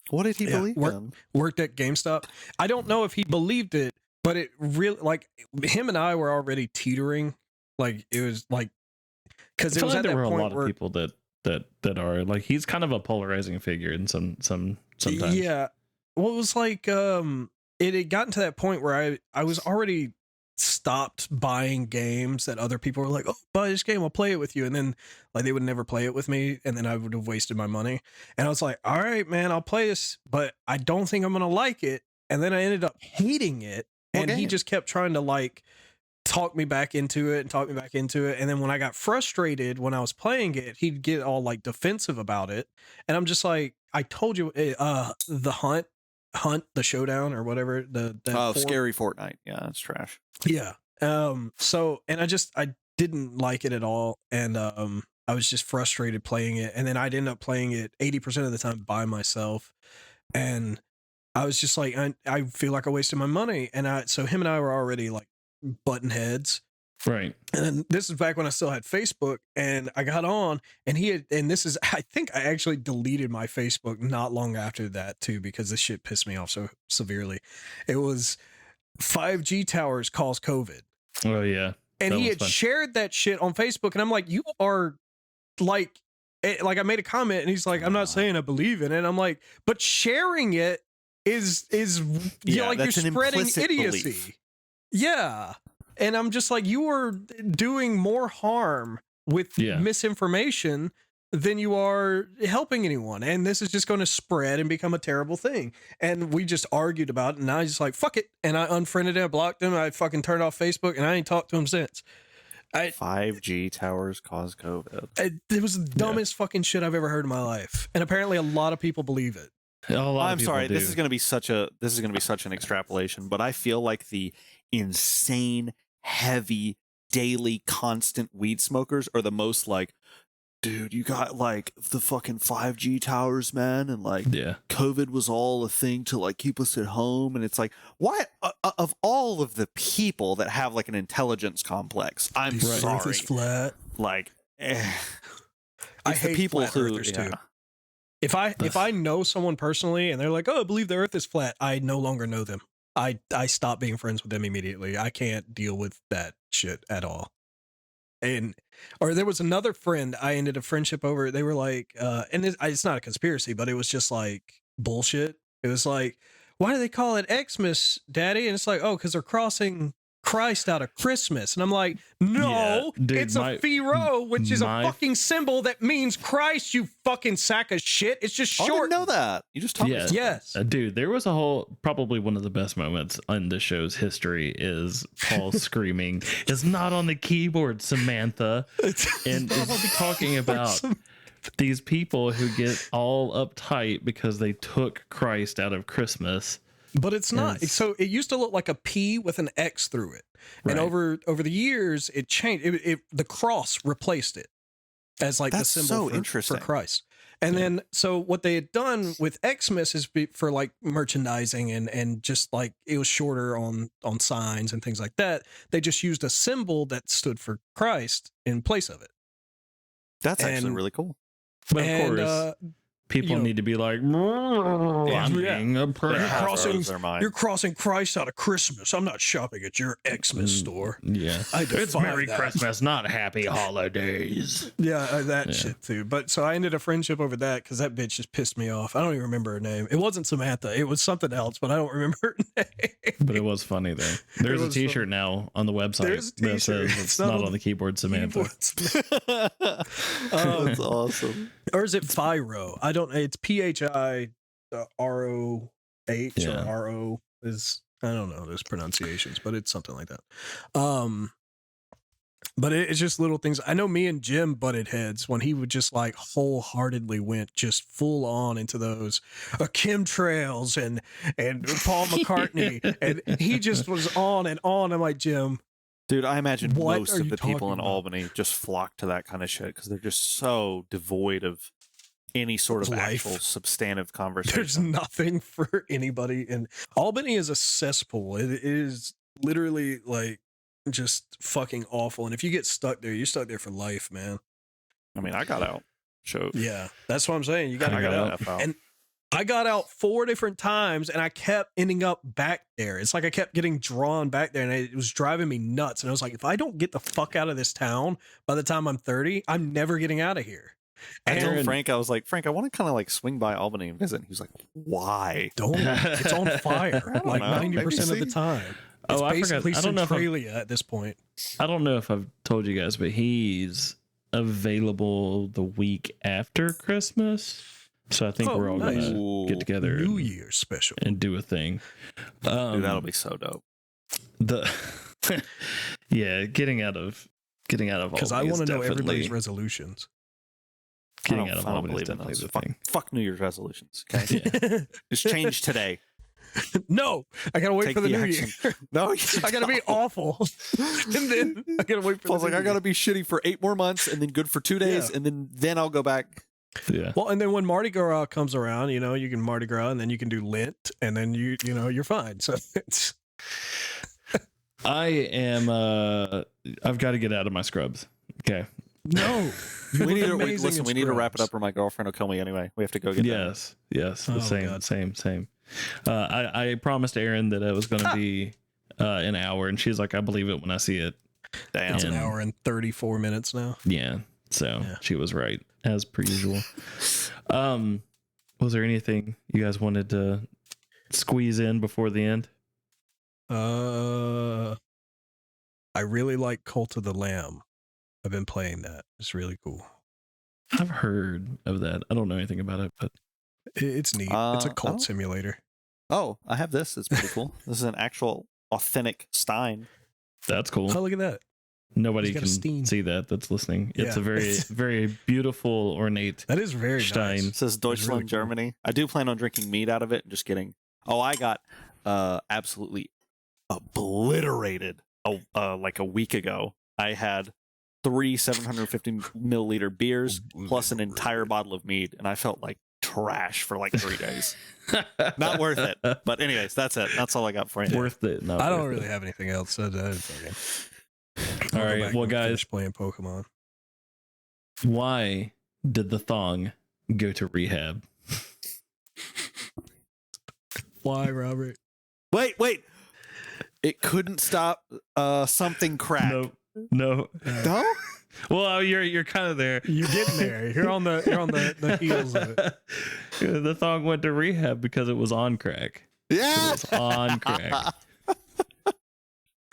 What did he believe in? Worked at GameStop. I don't know if he believed it, but it really, like, him and I were already teetering. Like, it was like, because I it feel was like at there that were a point lot where of people that are like, he's kind of a polarizing figure in sometimes. Yeah. Well, it was like it had gotten to that point where I was already stopped buying games that other people were like, oh, buy this game, I'll play it with you, and then like they would never play it with me, and then I would have wasted my money. And I was like, all right, man, I'll play this, but I don't think I'm gonna like it. And then I ended up hating it, and he just kept trying to like talk me back into it. And then when I got frustrated when I was playing it, he'd get all like defensive about it. And I'm just like, I told you, the hunt, the showdown or whatever. Scary Fortnite. Yeah, it's trash. Yeah. So, and I didn't like it at all. And, I was just frustrated playing it. And then I'd end up playing it 80% of the time by myself. And I was just like, I feel like I wasted my money. And so him and I were already like button heads. Right. And this is back when I still had Facebook, and I got on, and I think I actually deleted my Facebook not long after that too, because this shit pissed me off so severely. It was 5G towers cause COVID. Oh yeah. And he had shared that shit on Facebook, and I'm like, you are like I made a comment, and he's like, I'm not saying I believe in it. I'm like, but sharing it is like you're spreading idiocy. Belief. Yeah. And I'm just like, you are doing more harm with misinformation than you are helping anyone. And this is just going to spread and become a terrible thing. And we just argued about it. And I just like, fuck it. And I unfriended him, blocked him. I fucking turned off Facebook, and I ain't talked to him since. 5G towers cause COVID. It was the dumbest fucking shit I've ever heard in my life. And apparently a lot of people believe it. I'm sorry. This is going to be such an extrapolation, but I feel like the insane, heavy, daily, constant weed smokers are the most like, dude, you got like the fucking 5G towers, man, and like COVID was all a thing to like keep us at home, and it's like, why of all of the people that have like an intelligence complex, I'm sorry, Earth is flat. Like, I hate the people flat who earthers too. If I know someone personally and they're like, oh, I believe the earth is flat, I no longer know them. I stop being friends with them immediately. I can't deal with that shit at all. Or there was another friend I ended a friendship over. They were like, and it's not a conspiracy, but it was just like bullshit. It was like, why do they call it Xmas, Daddy? And it's like, oh, because they're crossing Christ out of Christmas. And I'm like, no, dude, it's a pharaoh, which is a fucking symbol that means Christ, you fucking sack of shit. It's just short. I didn't know that. You just told me. Yes. Dude, there was probably one of the best moments in the show's history is Paul screaming, it's not on the keyboard, Samantha. And is talking about these people who get all uptight because they took Christ out of Christmas. But it's not. So it used to look like a P with an X through it. Right. And over the years, it changed. The cross replaced it as like the symbol for Christ. And then, so what they had done with Xmas is for like merchandising and just like it was shorter on signs and things like that. They just used a symbol that stood for Christ in place of it. That's actually really cool. But of course, people need to be like, you're crossing Christ out of Christmas. I'm not shopping at your Xmas store. Yeah. It's Merry Christmas, not Happy Holidays. Yeah, that shit too. But so I ended a friendship over that because that bitch just pissed me off. I don't even remember her name. It wasn't Samantha. It was something else, but I don't remember her name. But it was funny though. There's a t-shirt now on the website that says it's not on the keyboard, Samantha. That's awesome. Or is it Pyro? I don't. It's PHI ROH or RO is. I don't know those pronunciations, but it's something like that. But it's just little things. I know me and Jim butted heads when he would just like wholeheartedly went just full on into those chemtrails and Paul McCartney. And he just was on and on. I'm like, Jim. Dude, I imagine What most are of you the people in talking about? Albany just flock to that kind of shit because they're just so devoid of any sort of Life. actual substantive conversation. There's nothing for anybody. And Albany is a cesspool. It is literally like just fucking awful. And if you get stuck there, you're stuck there for life, man. I mean, I got out. So Yeah, that's what I'm saying. You got to I get got out. the F out. And I got out 4 different times and I kept ending up back there. It's like I kept getting drawn back there and it was driving me nuts. And I was like, if I don't get the fuck out of this town by the time I'm 30, I'm never getting out of here. I told Aaron- Frank, I was like, Frank, I want to kind of like swing by Albany and visit. And he was like, why? Don't. It's on fire don't like know. 90% of Maybe the time. It's I forgot. basically I don't know if Centralia at this point. I don't know if I've told you guys, but he's available the week after Christmas. So I think Oh, we're all nice. gonna get together New and, Year's special. and do a thing. Dude, that'll be so dope. The yeah, getting out of Because I Albany want is to know everybody's definitely- resolutions. getting I out of don't Albany is believe in definitely those. the thing. Fuck New Year's resolutions. Okay, Yeah. just change today. No, I gotta wait Take for the the new action. year. No, I gotta be awful, and then I gotta wait for. I was the like, new I gotta year. be shitty for 8 more months, and then good for 2 days, Yeah. and then I'll go back. Yeah. Well, and then when Mardi Gras comes around, you know, you can Mardi Gras, and then you can do Lent, and then you know you're fine. So it's I am I've got to get out of my scrubs. Okay. no. We need to amazing listen. in We need to wrap it scrubs. up, or my girlfriend will kill me anyway. We have to go get. Yes. Yes. Oh, Same. God. Same. I promised Aaron that it was going to be an hour, and she's like, "I believe it when I see it." Damn. It's an And- hour and 34 minutes now. Yeah. So Yeah. she was right as per usual. Was there anything you guys wanted to squeeze in before the end? I really like Cult of the Lamb. I've been playing that. It's really cool. I've heard of that. I don't know anything about it, but It's neat. It's a I cult don't- simulator. Oh, I have this. It's pretty cool. This is an actual authentic Stein. that's cool. Oh, look at that. Nobody he's got a can Stein. see that's listening. It's Yeah. a very, very beautiful, ornate. That is very Stein. nice. It says Deutschland, really cool. Germany. I do plan on drinking mead out of it. Just kidding. Oh, I got absolutely obliterated like a week ago. I had 3 750 milliliter beers plus an entire bottle of mead, and I felt like trash for like 3 days. Not worth it. But anyways, that's it. That's all I got for you. Worth it. Not I don't worth really it. have anything else. So okay. All right, well, guys, playing Pokemon. Why did the thong go to rehab? Why, Robert? Wait. It couldn't stop something crack. No. No? Well, you're kind of there. You're getting there. You're on the heels of it. The thong went to rehab because it was on crack. Yeah. It was on crack.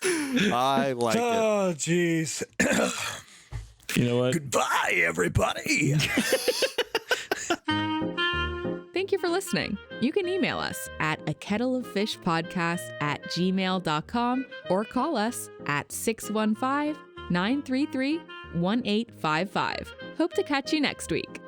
I like it. Oh, jeez. You know what? Goodbye, everybody. Thank you for listening. You can email us at akettleoffishpodcast@gmail.com or call us at 615-933-1855. Hope to catch you next week.